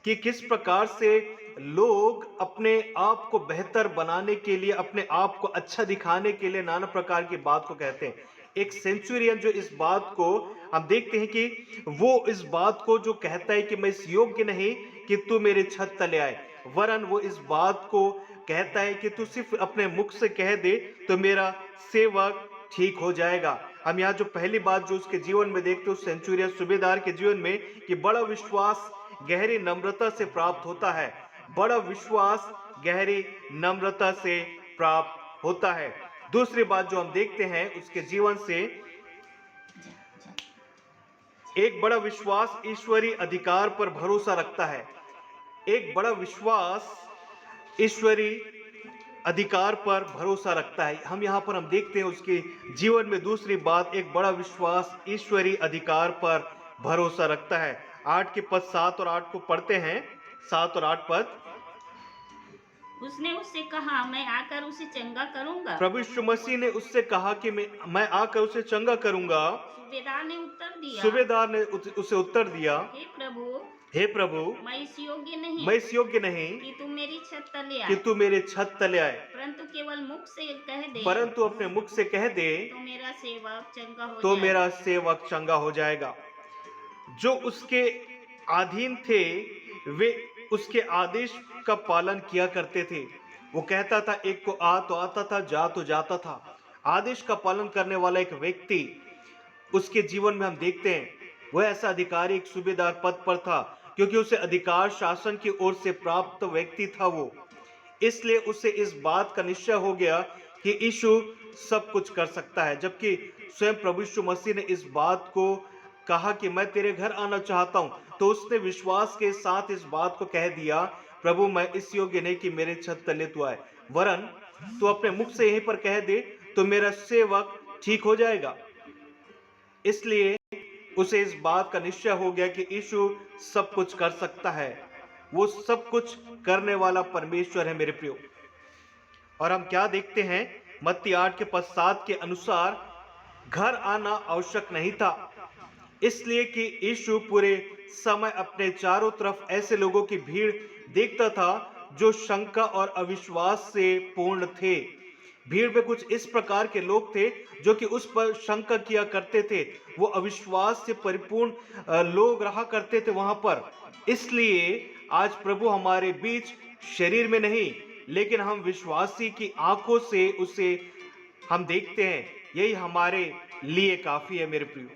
कि किस प्रकार से लोग अपने आप को बेहतर बनाने के लिए, अपने आप को अच्छा दिखाने के लिए नाना प्रकार की बात को कहते हैं। एक सेंचुरियन जो इस बात को हम देखते हैं कि वो इस बात को जो कहता है कि मैं इस योग्य नहीं कि तू मेरे छत तले आए, वरन वो इस बात को कहता है कि तू सिर्फ अपने मुख से कह दे तो मेरा सेवक ठीक हो जाएगा। हम यहाँ जो पहली बात जो उसके जीवन में देखते हैं, उस सेंचुरियन सूबेदार के जीवन में, कि बड़ा विश्वास गहरी नम्रता से प्राप्त होता है। बड़ा विश्वास गहरी नम्रता से प्राप्त होता है। दूसरी बात जो हम देखते हैं उसके जीवन से, एक बड़ा विश्वास ईश्वरीय अधिकार पर भरोसा रखता है। एक बड़ा विश्वास ईश्वरीय अधिकार पर भरोसा रखता है। हम देखते हैं उसके जीवन में दूसरी बात, एक बड़ा विश्वास ईश्वरीय अधिकार पर भरोसा रखता है। 8 के पद 7 और 8 को पढ़ते हैं। 7 और 8 पद। उसने उससे कहा, मैं आकर उसे चंगा करूंगा। प्रभु यीशु मसीह ने उससे कहा कि मैं आकर उसे चंगा करूंगा। सूबेदार ने उसे उत्तर दिया, हे प्रभु, मैं इस योग्य नहीं कि तू मेरी छत तले आए, कि तू मेरे छत तले आए, परंतु केवल मुख से कह दे, परंतु अपने मुख से कह दे तो मेरा सेवक चंगा हो जाएगा। जो उसके अधीन थे वे उसके आदेश का पालन किया करते थे। वो कहता था एक को आ तो आता था, जा तो जाता था। आदेश का पालन करने वाला एक व्यक्ति उसके जीवन में हम देखते हैं, वह ऐसा अधिकारी, एक सूबेदार पद पर था, क्योंकि उसे अधिकार शासन की ओर से प्राप्त व्यक्ति था वो। इसलिए उसे इस बात का निश्चय हो गया कि यीशु सब कुछ कर सकता है। जबकि स्वयं प्रभु यीशु मसीह ने इस बात को कहा कि मैं तेरे घर आना चाहता हूं, तो उसने विश्वास के साथ इस बात को कह दिया, प्रभु, मैं इस योग्य नहीं कि मेरे छत तले तू आए, वरन तू अपने मुख से यहीं पर कह दे तो मेरा सेवक ठीक हो जाएगा। इसलिए उसे इस बात का निश्चय हो गया कि यीशु सब कुछ कर सकता है। वो सब कुछ करने वाला परमेश्वर है मेरे प्रियो। और हम क्या देखते हैं, मत्ती 8 के पद 7 के अनुसार घर आना आवश्यक नहीं था, इसलिए कि यीशु पूरे समय अपने चारों तरफ ऐसे लोगों की भीड़ देखता था जो शंका और अविश्वास से पूर्ण थे। भीड़ में कुछ इस प्रकार के लोग थे जो कि उस पर शंका किया करते थे। वो अविश्वास से परिपूर्ण लोग रहा करते थे वहां पर। इसलिए आज प्रभु हमारे बीच शरीर में नहीं, लेकिन हम विश्वासी की आंखों से उसे हम देखते हैं। यही हमारे लिए काफी है मेरे प्रियो।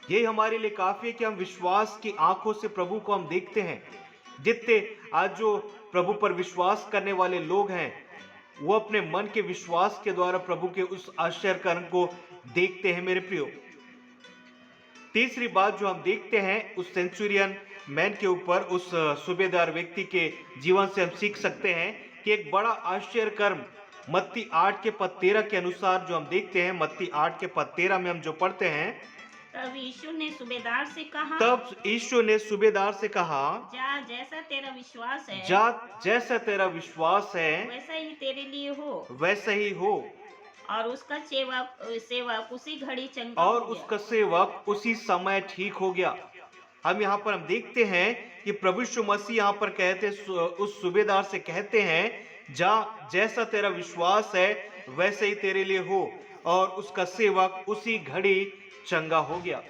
यही हमारे लिए काफी है कि हम विश्वास की आंखों से प्रभु को हम देखते हैं। जितने आज जो प्रभु पर विश्वास करने वाले लोग हैं, वो अपने मन के विश्वास के द्वारा प्रभु के उस आश्चर्य कर्म को देखते हैं मेरे प्रियो। तीसरी बात जो हम देखते हैं उस सेंचुरियन मैन के ऊपर, उस सूबेदार व्यक्ति के जीवन से हम सीख सकते हैं कि एक बड़ा आश्चर्य कर्म मत्ती 8 के पद 13 के अनुसार जो हम देखते हैं, मत्ती 8 के पद 13 में हम जो पढ़ते हैं, तब यीशु ने सूबेदार से कहा, तब यीशु ने सूबेदार से कहा, जा जैसा तेरा विश्वास है, जा जैसा तेरा विश्वास है वैसा ही तेरे लिए हो। वैसा ही हो। और उसका सेवक उसी घड़ी चंगा और हो गया। उसका सेवक उसी समय ठीक हो गया। हम यहाँ पर हम देखते हैं कि प्रभु यीशु मसीह यहाँ पर कहते उस सूबेदार से कहते हैं, जा जैसा तेरा विश्वास है वैसे ही तेरे लिए हो। और उसका सेवक उसी घड़ी चंगा हो गया।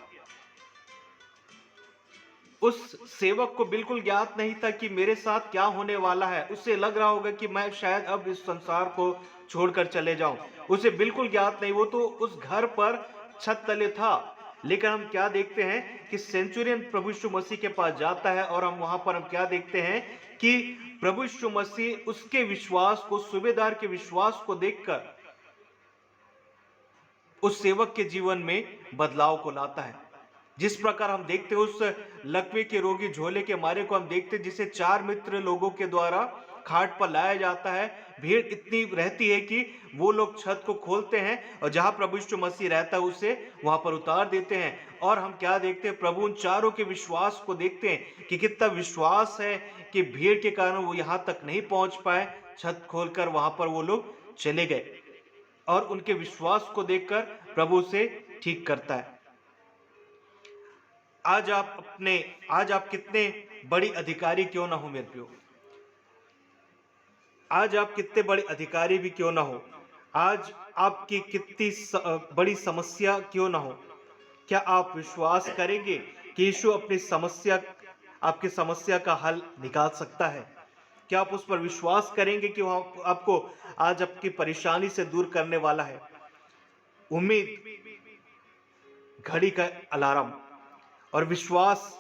उस सेवक को बिल्कुल ज्ञात नहीं था कि मेरे साथ क्या होने वाला है। उसे लग रहा होगा कि मैं शायद अब इस संसार को छोड़कर चले जाऊं। उसे बिल्कुल ज्ञात नहीं, वो तो उस घर पर छत तले था। लेकिन हम क्या देखते हैं कि सेंचुरियन प्रभु यीशु मसीह के पास जाता है और हम वहां पर हम क्या देखते हैं कि प्रभु यीशु मसीह उसके विश्वास को, सूबेदार के विश्वास को देखकर उस सेवक के जीवन में बदलाव को लाता है। जिस प्रकार हम देखते हैं उस लकवे के रोगी झोले के मारे को हम देखते हैं, जिसे 4 मित्र लोगों के द्वारा खाट पर लाया जाता है। भीड़ इतनी रहती है कि वो लोग छत को खोलते हैं और जहां प्रभु यीशु मसीह रहता है उसे वहां पर उतार देते हैं। और हम क्या देखते हैं, प्रभु उन चारों के विश्वास को देखते हैं कि कितना विश्वास है कि भीड़ के कारण वो यहां तक नहीं पहुंच पाए। छत खोलकर वहां पर वो लोग चले गए और उनके विश्वास को देखकर प्रभु उसे ठीक करता है। आज आप कितने बड़ी अधिकारी क्यों ना हो मेरे प्रियो, आज आप कितने बड़े अधिकारी भी क्यों ना हो, आज आपकी कितनी बड़ी समस्या क्यों ना हो, क्या आप विश्वास करेंगे कि यीशु आपकी समस्या का हल निकाल सकता है? क्या आप उस पर विश्वास करेंगे कि वह आपको आज आपकी परेशानी से दूर करने वाला है? उम्मीद घड़ी का अलार्म और विश्वास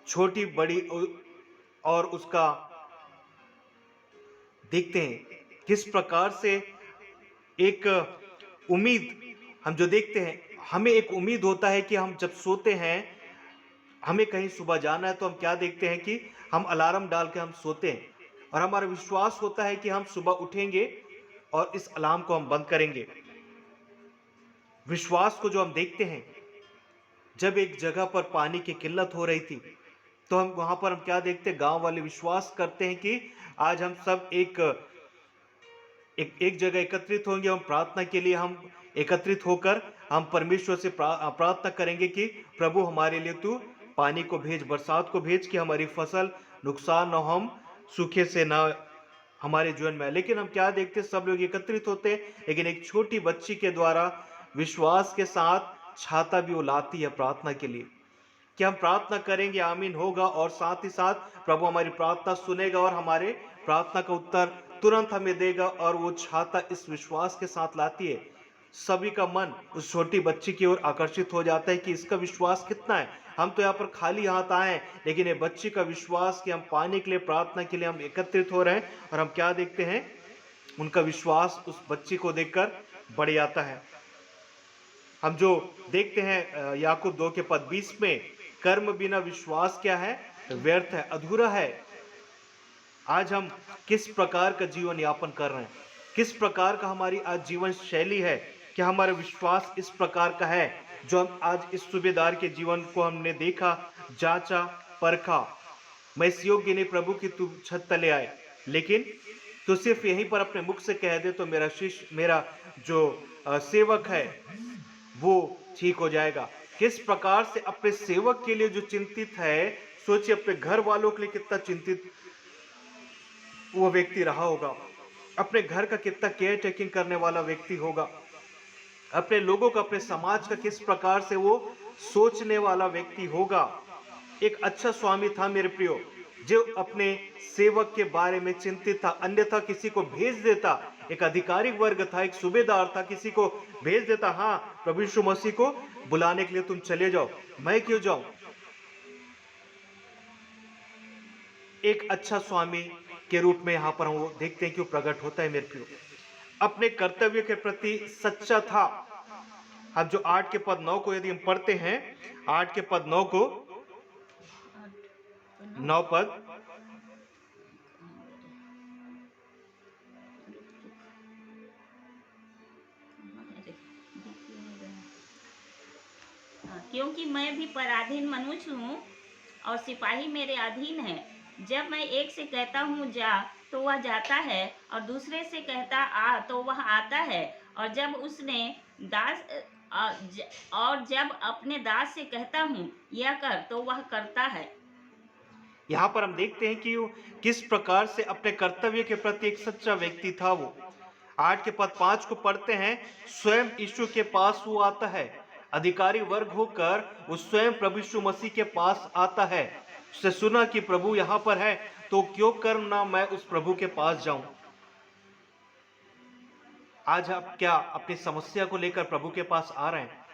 छोटी बड़ी और उसका देखते हैं किस प्रकार से एक उम्मीद हम जो देखते हैं, हमें एक उम्मीद होता है कि हम जब सोते हैं, हमें कहीं सुबह जाना है तो हम क्या देखते हैं कि हम अलार्म डाल के हम सोते हैं और हमारा विश्वास होता है कि हम सुबह उठेंगे और इस अलार्म को हम बंद करेंगे। विश्वास को जो हम देखते हैं, जब एक जगह पर पानी की किल्लत हो रही थी तो हम वहां पर हम क्या देखते हैं, गांव वाले विश्वास करते हैं कि आज हम सब एक जगह एकत्रित होंगे। हम प्रार्थना के लिए हम एकत्रित होकर हम परमेश्वर से प्रार्थना करेंगे कि प्रभु हमारे लिए तू पानी को भेज, बरसात को भेज कि हमारी फसल नुकसान न, हम सूखे से ना हमारे जीवन में। लेकिन हम क्या देखते, सब लोग एकत्रित होते हैं, लेकिन एक छोटी बच्ची के द्वारा विश्वास के साथ छाता भी वो लाती है प्रार्थना के लिए कि हम प्रार्थना करेंगे, आमीन होगा और साथ ही साथ प्रभु हमारी प्रार्थना सुनेगा और हमारे प्रार्थना का उत्तर तुरंत हमें देगा। और वो छाता इस विश्वास के साथ लाती है। सभी का मन उस छोटी बच्ची की ओर आकर्षित हो जाता है कि इसका विश्वास कितना है। हम तो यहाँ पर खाली हाथ आए हैं, लेकिन ये बच्ची का विश्वास कि हम पानी के लिए, प्रार्थना के लिए हम एकत्रित हो रहे हैं। और हम क्या देखते हैं, उनका विश्वास उस बच्ची को देखकर बढ़ जाता है। हम जो देखते हैं याकूब 2 के पद 20 में, कर्म बिना विश्वास क्या है, व्यर्थ है, अधूरा है। आज हम किस प्रकार का जीवन यापन कर रहे हैं, किस प्रकार का हमारी आज जीवन शैली है, क्या हमारा विश्वास इस प्रकार का है जो हम आज इस सूबेदार के जीवन को हमने देखा, जांचा, परखा। मैं इस योग्य नहीं प्रभु कि तू छत तले आए, लेकिन तू सिर्फ यहीं पर अपने मुख से कह दे तो मेरा शिष्य, मेरा जो सेवक है वो ठीक हो जाएगा। किस प्रकार से अपने सेवक के लिए जो चिंतित है, सोचिए अपने घर वालों के लिए कितना चिंतित वो व्यक्ति रहा होगा, अपने घर का कितना केयर टेकिंग करने वाला व्यक्ति होगा, अपने लोगों का, अपने समाज का किस प्रकार से वो सोचने वाला व्यक्ति होगा। एक अच्छा स्वामी था मेरे प्रियो, जो अपने सेवक के बारे में चिंतित था, अन्यथा किसी को भेज देता। एक अधिकारी वर्ग था, एक सूबेदार था, किसी को भेज देता, हाँ प्रभु यीशु मसीह को बुलाने के लिए तुम चले जाओ, मैं क्यों जाऊं। एक अच्छा स्वामी के रूप में यहां पर हम वो देखते हैं कि वो प्रकट होता है मेरे प्रियो, अपने कर्तव्य के प्रति सच्चा था। अब जो 8 के पद 9 को यदि हम पढ़ते हैं, 8 के पद 9 को, 9 पद, क्योंकि मैं भी पराधीन मनुष्य हूँ और सिपाही मेरे अधीन है। जब मैं एक से कहता हूँ जा तो वह जाता है, और दूसरे से कहता आ तो वह आता है, और जब उसने दास और जब अपने दास से कहता हूँ यह कर तो वह करता है। यहां पर हम देखते हैं कि वो किस प्रकार से अपने कर्तव्य के प्रति एक सच्चा व्यक्ति था। वो 8 के पद 5 को पढ़ते हैं, स्वयं यीशु के पास वो आता है, अधिकारी वर्ग होकर वो स्वयं प्रभु यीशु मसीह के पास आता है। उससे सुना कि प्रभु यहां पर है, तो क्यों कर ना मैं उस प्रभु के पास जाऊं। आज आप क्या अपनी समस्या को लेकर प्रभु के पास आ रहे हैं?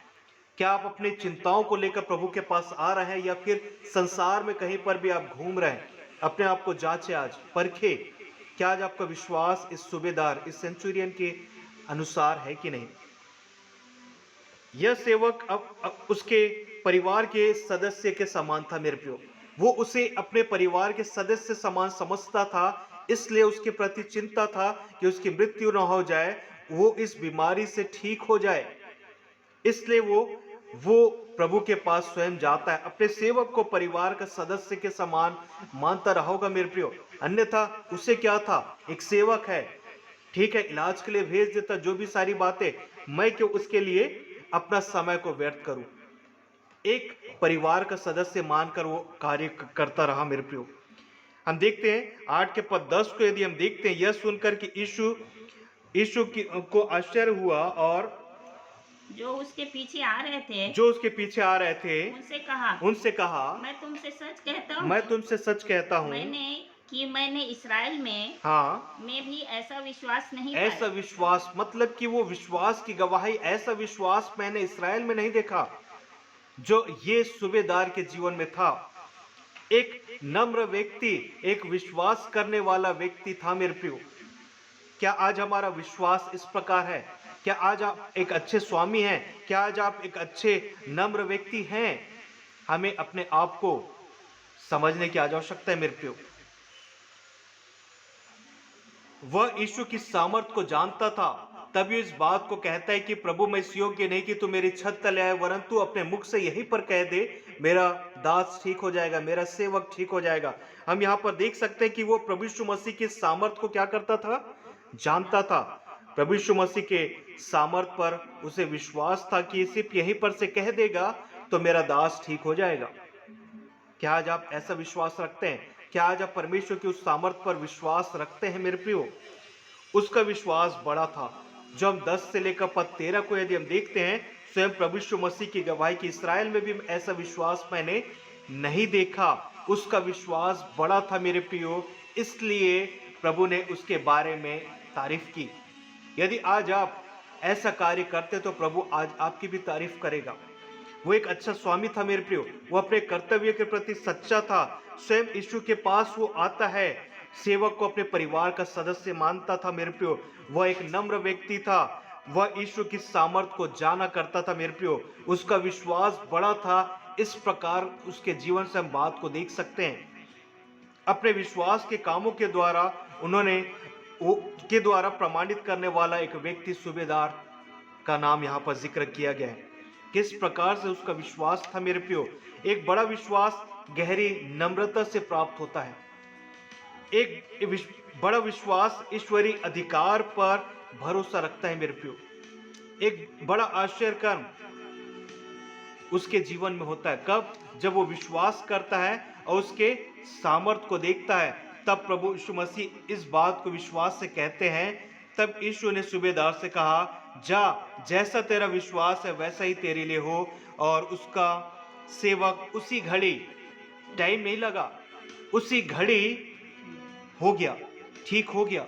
क्या आप अपनी चिंताओं को लेकर प्रभु के पास आ रहे हैं, या फिर संसार में कहीं पर भी आप घूम रहे हैं? अपने आप को जांचे, आज परखे, क्या आज आपका विश्वास इस सूबेदार, इस सेंचुरियन के अनुसार है कि नहीं। यह सेवक अब उसके परिवार के सदस्य के समान था मेरे प्रियो, वो उसे अपने परिवार के सदस्य समान समझता था, इसलिए उसके प्रति चिंता था कि उसकी मृत्यु न हो जाए, वो इस बीमारी से ठीक हो जाए। इसलिए वो प्रभु के पास स्वयं जाता है, अपने सेवक को परिवार का सदस्य के समान मानता रहा होगा मेरे प्रियो। अन्यथा उसे क्या था, एक सेवक है, ठीक है, इलाज के लिए भेज देता, जो भी सारी बातें, मैं क्यों उसके लिए अपना समय को व्यर्थ करूं। एक परिवार का सदस्य मानकर वो कार्य करता रहा मेरे प्रियो। हम देखते हैं 8 के पद 10 को यदि हम देखते हैं, यह सुनकर कि यीशु को आश्चर्य हुआ, और जो उसके पीछे आ रहे थे उनसे कहा मैं तुमसे सच कहता हूँ, मैं तुमसे सच कहता हूँ, मैंने इस्राएल में हाँ में भी ऐसा विश्वास नहीं ऐसा पाया। विश्वास, मतलब कि वो विश्वास की गवाही, ऐसा विश्वास मैंने इस्राएल में नहीं देखा जो ये सूबेदार के जीवन में था। एक नम्र व्यक्ति, एक विश्वास करने वाला व्यक्ति था मेरे प्रियो। क्या आज हमारा विश्वास इस प्रकार है? क्या आज आप एक अच्छे स्वामी हैं? क्या आज आप एक अच्छे नम्र व्यक्ति हैं? हमें अपने आप को समझने की आज आवश्यकता है मेरे प्रियो। वह यीशु की सामर्थ को जानता था, तभी इस बात को कहता है कि प्रभु मैं इस योग्य नहीं कि तू मेरी छत तले आए, वरन तू अपने मुख से यहीं पर कह दे, मेरा दास ठीक हो जाएगा, मेरा सेवक ठीक हो जाएगा। हम यहाँ पर देख सकते हैं कि वो प्रभु यीशु मसीह की सामर्थ को क्या करता था, जानता था। प्रभु यीशु मसीह के सामर्थ पर उसे विश्वास था कि सिर्फ यहीं पर से कह देगा तो मेरा दास ठीक हो जाएगा। क्या आज आप ऐसा विश्वास रखते हैं? क्या आज आप परमेश्वर की उस सामर्थ पर विश्वास रखते हैं मेरे प्रियो? उसका विश्वास बड़ा था। जो हम 10 से लेकर पद 13 को यदि हम देखते हैं, स्वयं प्रभु यीशु मसीह की गवाही की इस्राएल में भी ऐसा विश्वास मैंने नहीं देखा। उसका विश्वास बड़ा था मेरे प्रियो, इसलिए प्रभु ने उसके बारे में तारीफ की। यदि आज आप ऐसा कार्य करते तो प्रभु आज आपकी भी तारीफ करेगा। वो एक अच्छा स्वामी था मेरे प्रियो, वो अपने कर्तव्य के प्रति सच्चा था। स्वयं यीशु के पास वो आता है, सेवक को अपने परिवार का सदस्य मानता था मेरे प्रियो। वह एक नम्र व्यक्ति था, वह यीशु की सामर्थ को जाना करता था मेरे प्रियो। उसका विश्वास बड़ा था। इस प्रकार उसके जीवन से हम बात को देख सकते हैं। अपने विश्वास के कामों के द्वारा के द्वारा प्रमाणित करने वाला एक व्यक्ति सूबेदार का नाम यहाँ पर जिक्र किया गया है। किस प्रकार से उसका विश्वास था मेरे प्रियो। एक बड़ा विश्वास गहरी नम्रता से प्राप्त होता है। एक बड़ा विश्वास ईश्वरीय अधिकार पर भरोसा रखता है मेरे प्रियो। एक बड़ा आश्चर्य कर्म उसके जीवन में होता है। कब? जब वो विश्वास करता है और उसके सामर्थ को देखता है, तब प्रभु यीशु मसीह इस बात को विश्वास से कहते हैं। तब यीशु ने सूबेदार से कहा, जा, जैसा तेरा विश्वास है वैसा ही तेरे लिए हो। और उसका सेवक उसी घड़ी, टाइम नहीं लगा, उसी घड़ी हो गया, ठीक हो गया।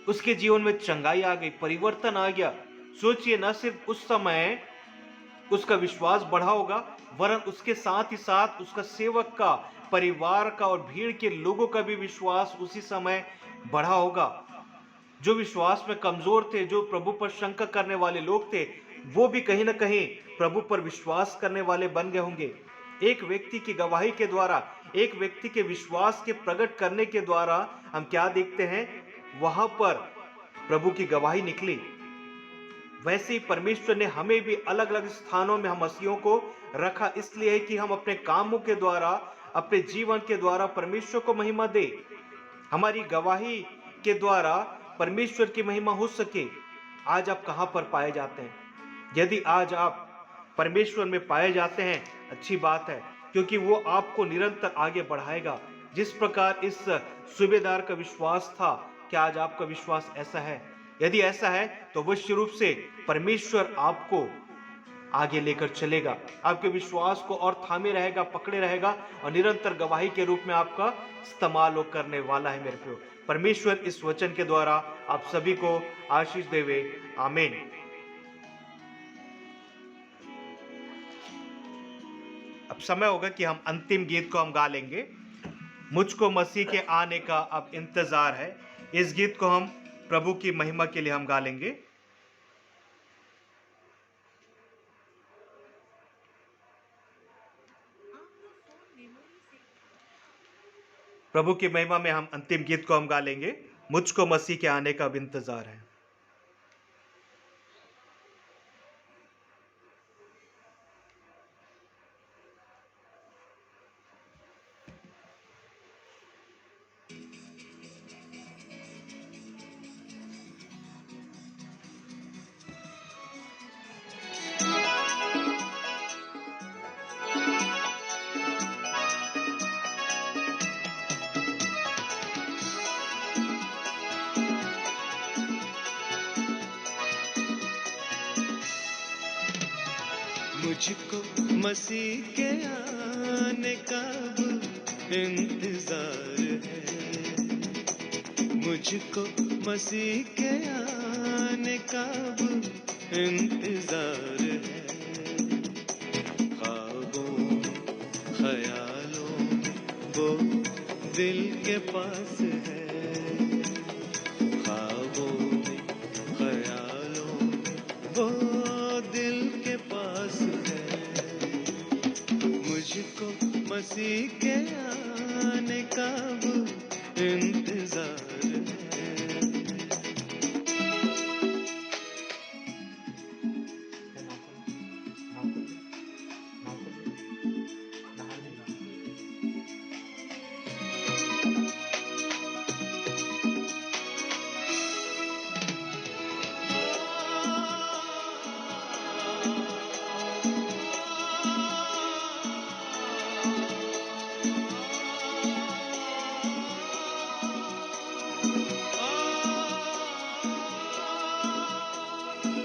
उसके जीवन में चंगाई आ गई, परिवर्तन आ गया। सोचिए, न सिर्फ उस समय उसका विश्वास बढ़ा होगा, वरन उसके साथ ही साथ उसका सेवक का, परिवार का और भीड़ के लोगों का भी विश्वास उसी समय बढ़ा होगा। जो विश्वास में कमजोर थे, जो प्रभु पर शंका करने वाले लोग थे, वो भी कहीं ना कहीं प्रभु पर विश्वास करने वाले बन गए होंगे। एक व्यक्ति की गवाही के द्वारा, एक व्यक्ति के विश्वास के प्रकट करने के द्वारा हम क्या देखते हैं, वहां पर प्रभु की गवाही निकली। वैसे ही परमेश्वर ने हमें भी अलग अलग स्थानों में हम मसीहों को रखा, इसलिए कि हम अपने कामों के द्वारा, अपने जीवन के द्वारा परमेश्वर को महिमा दे। हमारी गवाही के द्वारा परमेश्वर की महिमा हो सके। आज आप कहां पर पाए जाते हैं? यदि आज आप परमेश्वर में पाए जाते हैं, अच्छी बात है, क्योंकि वो आपको निरंतर आगे बढ़ाएगा। जिस प्रकार इस सूबेदार का विश्वास था, क्या आज आपका विश्वास ऐसा है? यदि ऐसा है तो अवश्य रूप से परमेश्वर आपको आगे लेकर चलेगा, आपके विश्वास को और थामे रहेगा, पकड़े रहेगा और निरंतर गवाही के रूप में आपका इस्तेमाल वो करने वाला है। मेरे प्रियो, परमेश्वर इस वचन के द्वारा आप सभी को आशीष देवे। आमीन। अब समय होगा कि हम अंतिम गीत को हम गा लेंगे। मुझको मसीह के आने का अब इंतजार है। इस गीत को हम प्रभु की महिमा के लिए हम गा लेंगे। प्रभु की महिमा में हम अंतिम गीत को हम गा लेंगे, मुझको मसीह के आने का अब इंतजार है। मुझको मसीह के आने का अब इंतजार है। मुझको मसीह के आने का अब इंतजार है। ख्वाबों ख्यालों वो दिल के पास है। ख्वाबों ख्यालों वो दिल के पास है। मुझको मसीह के आने का अब इंतजार है।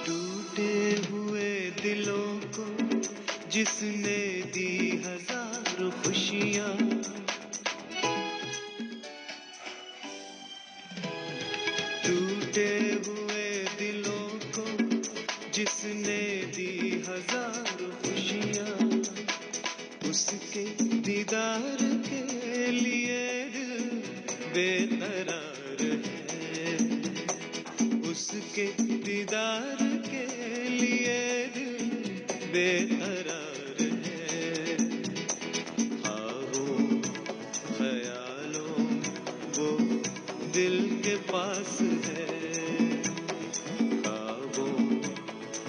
टूटे हुए दिलों को जिसने दी हजारों खुशियाँ, टूटे हुए दिलों को जिसने दी हजारों खुशियाँ, उसके दीदार के लिए दिल बेकरार है। उसके दीदार के लिए दिल बेकरार है। ख्वाबों ख्यालों वो दिल के पास है। ख्वाबों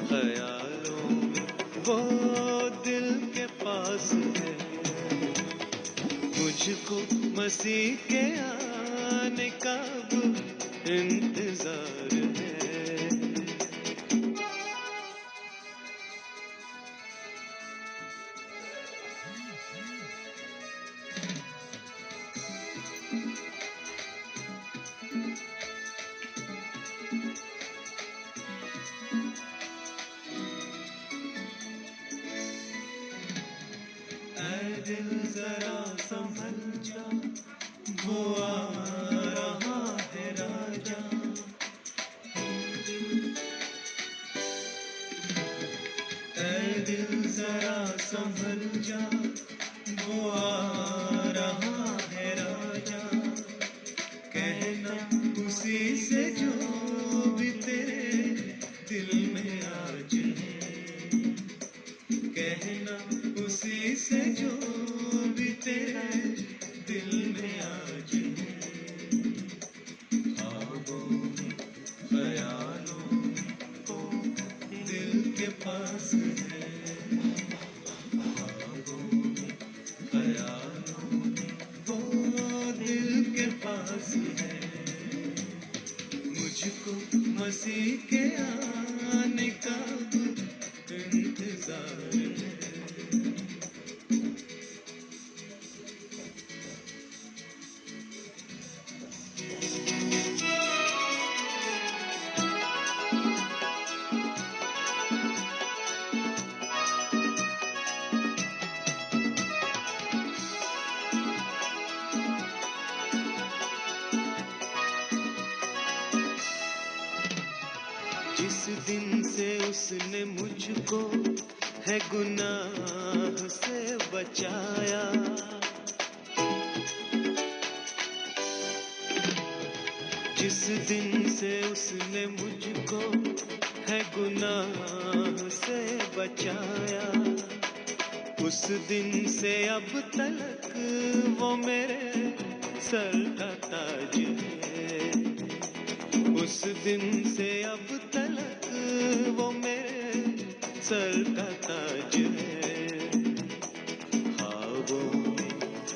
ख्यालों वो दिल के पास है। मुझको मसीह के आने का अब इंतजार है। दिल जरा संभल जा, वो आ रहा है राजा। ऐ दिल जरा संभल जा, वो आ रहा है राजा। कहना उसी से जो भी तेरे दिल में आज है, कहना उसी से जो भी तेरे दिल में आज है। ख्वाबों में ख्यालों में वो दिल के पास है, ख्वाबों में ख्यालों में वो दिल के पास है। मुझको मसीह के आने का इंतजार है। जिस दिन से उसने मुझको है गुनाह से बचाया, जिस दिन से उसने मुझको है गुनाह से बचाया, उस दिन से अब तक वो मेरे सर का ताज है। उस दिन से अब तक वो मेरे सर का ताज है। ख्वाबों में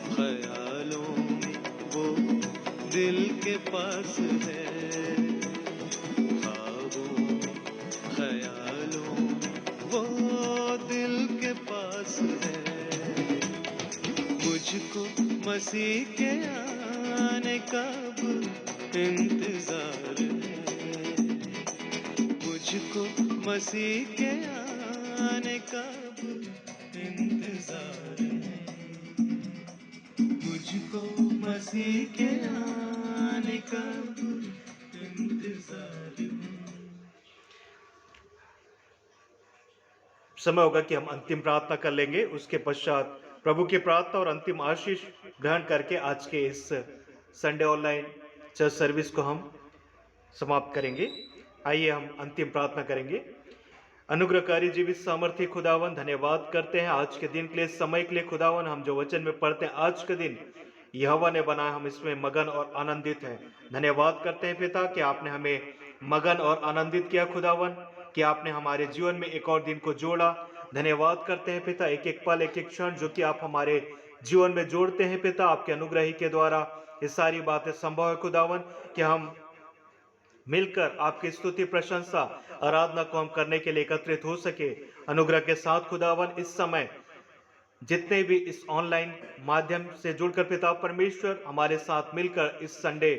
ख्यालों में वो दिल के पास है, ख्वाबों में ख्यालों में वो दिल के पास है। मुझको मसीह के आने का इंतजार है, मुझको मसीह के आने का इंतजार है, मुझको मसीह के आने का इंतजार है। समय होगा कि हम अंतिम प्रार्थना कर लेंगे। उसके पश्चात प्रभु की प्रार्थना और अंतिम आशीष ग्रहण करके आज के इस संडे ऑनलाइन चर्च सर्विस को हम समाप्त करेंगे। आइए हम अंतिम प्रार्थना करेंगे। अनुग्रहकारी जीवित सामर्थ्य खुदावन, धन्यवाद करते हैं आज के दिन के लिए, समय के लिए खुदावन। हम जो वचन में पढ़ते हैं आज के दिन यहोवा ने बनाया, हम इसमें मगन और आनंदित हैं। धन्यवाद करते हैं पिता कि आपने हमें मगन और आनंदित किया खुदावन, कि आपने हमारे जीवन में एक और दिन को जोड़ा। धन्यवाद करते हैं पिता, एक एक पल एक एक क्षण जो कि आप हमारे जीवन में जोड़ते हैं पिता, आपके अनुग्रह ही के द्वारा ये सारी बातें संभव है खुदावन, कि हम मिलकर आपकी स्तुति प्रशंसा आराधना को हम करने के लिए एकत्रित हो सके। अनुग्रह के साथ खुदावन इस समय जितने भी इस ऑनलाइन माध्यम से जुड़कर पिता परमेश्वर हमारे साथ मिलकर इस संडे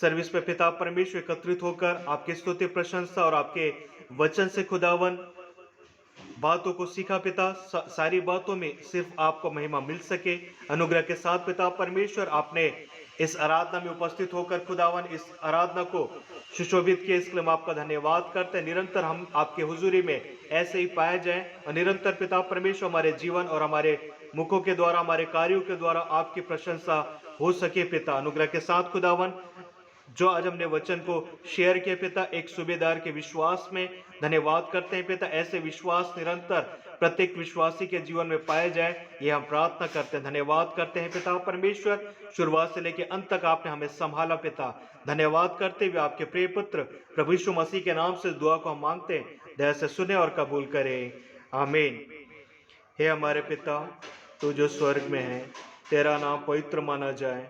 सर्विस पे पिता परमेश्वर एकत्रित होकर आपकी स्तुति प्रशंसा और आपके वचन से खुदावन बातों को सीखा पिता, सारी बातों में सिर्फ आपको महिमा मिल सके। अनुग्रह के साथ पिता परमेश्वर आपने इस आराधना में उपस्थित होकर खुदावन इस आराधना को सुशोभित किया, इसके लिए हम आपका धन्यवाद करते हैं। निरंतर हम आपके हुजूरी में ऐसे ही पाए जाएं और निरंतर पिता परमेश्वर हमारे जीवन और हमारे मुखों के द्वारा, हमारे कार्यों के द्वारा आपकी प्रशंसा हो सके पिता। अनुग्रह के साथ खुदावन जो आज हमने वचन को शेयर किया पिता, एक सूबेदार के विश्वास में धन्यवाद करते हैं पिता। ऐसे विश्वास निरंतर प्रत्येक विश्वासी के जीवन में पाए जाए, ये हम प्रार्थना करते हैं। धन्यवाद करते हैं पिता परमेश्वर, शुरुआत से लेकर अंत तक आपने हमें संभाला पिता। धन्यवाद करते हुए आपके प्रिय पुत्र प्रभु यीशु मसीह के नाम से दुआ को हम मांगते हैं, दया से सुने और कबूल करें, आमीन। हे हमारे पिता, तू जो स्वर्ग में है, तेरा नाम पवित्र माना जाए,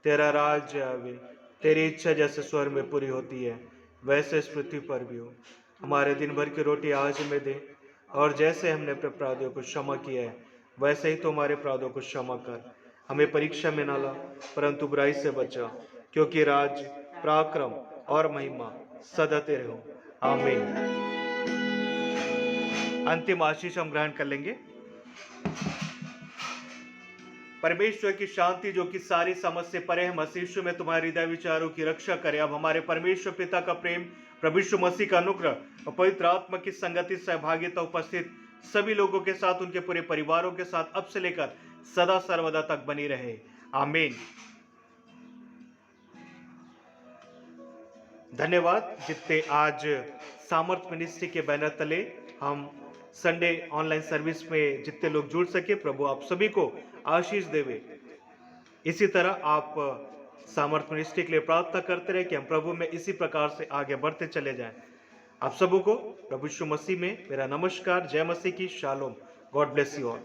तेरा राज्य आवे, तेरी इच्छा जैसे स्वर्ग में पूरी होती है वैसे इस पृथ्वी पर भी हो। हमारे दिन भर की रोटी आज हमें दे, और जैसे हमने अपने अपराधियों को क्षमा किया है वैसे ही तो हमारे अपराधों को क्षमा कर। हमें परीक्षा में न ला, परंतु बुराई से बचा, क्योंकि राज्य, पराक्रम और महिमा सदा तेरे हो, आमीन। अंतिम आशीष हम ग्रहण कर लेंगे। परमेश्वर की शांति जो कि सारी समझ से परे है, मसीह यीशु में तुम्हारे हृदय विचारों की रक्षा करे। अब हमारे परमेश्वर पिता का प्रेम, प्रभु यीशु मसीह का अनुग्रह और पवित्र आत्मा की संगति, सहभागिता उपस्थित सभी लोगों के साथ, उनके पूरे परिवारों के साथ अब से लेकर सदा सर्वदा तक बनी रहे। आमीन। धन्यवाद जितने आज सामर्थ मिनिस्ट्री के बैनर तले हम संडे ऑनलाइन सर्विस में जितने लोग जुड़ सके, प्रभु आप सभी को आशीष देवे। इसी तरह आप सामर्थ मिनिस्ट्री के लिए प्रार्थना करते रहे कि हम प्रभु में इसी प्रकार से आगे बढ़ते चले जाएं। आप सबों को प्रभु यीशु मसीह में मेरा नमस्कार, जय मसीह की, shalom. God bless you all.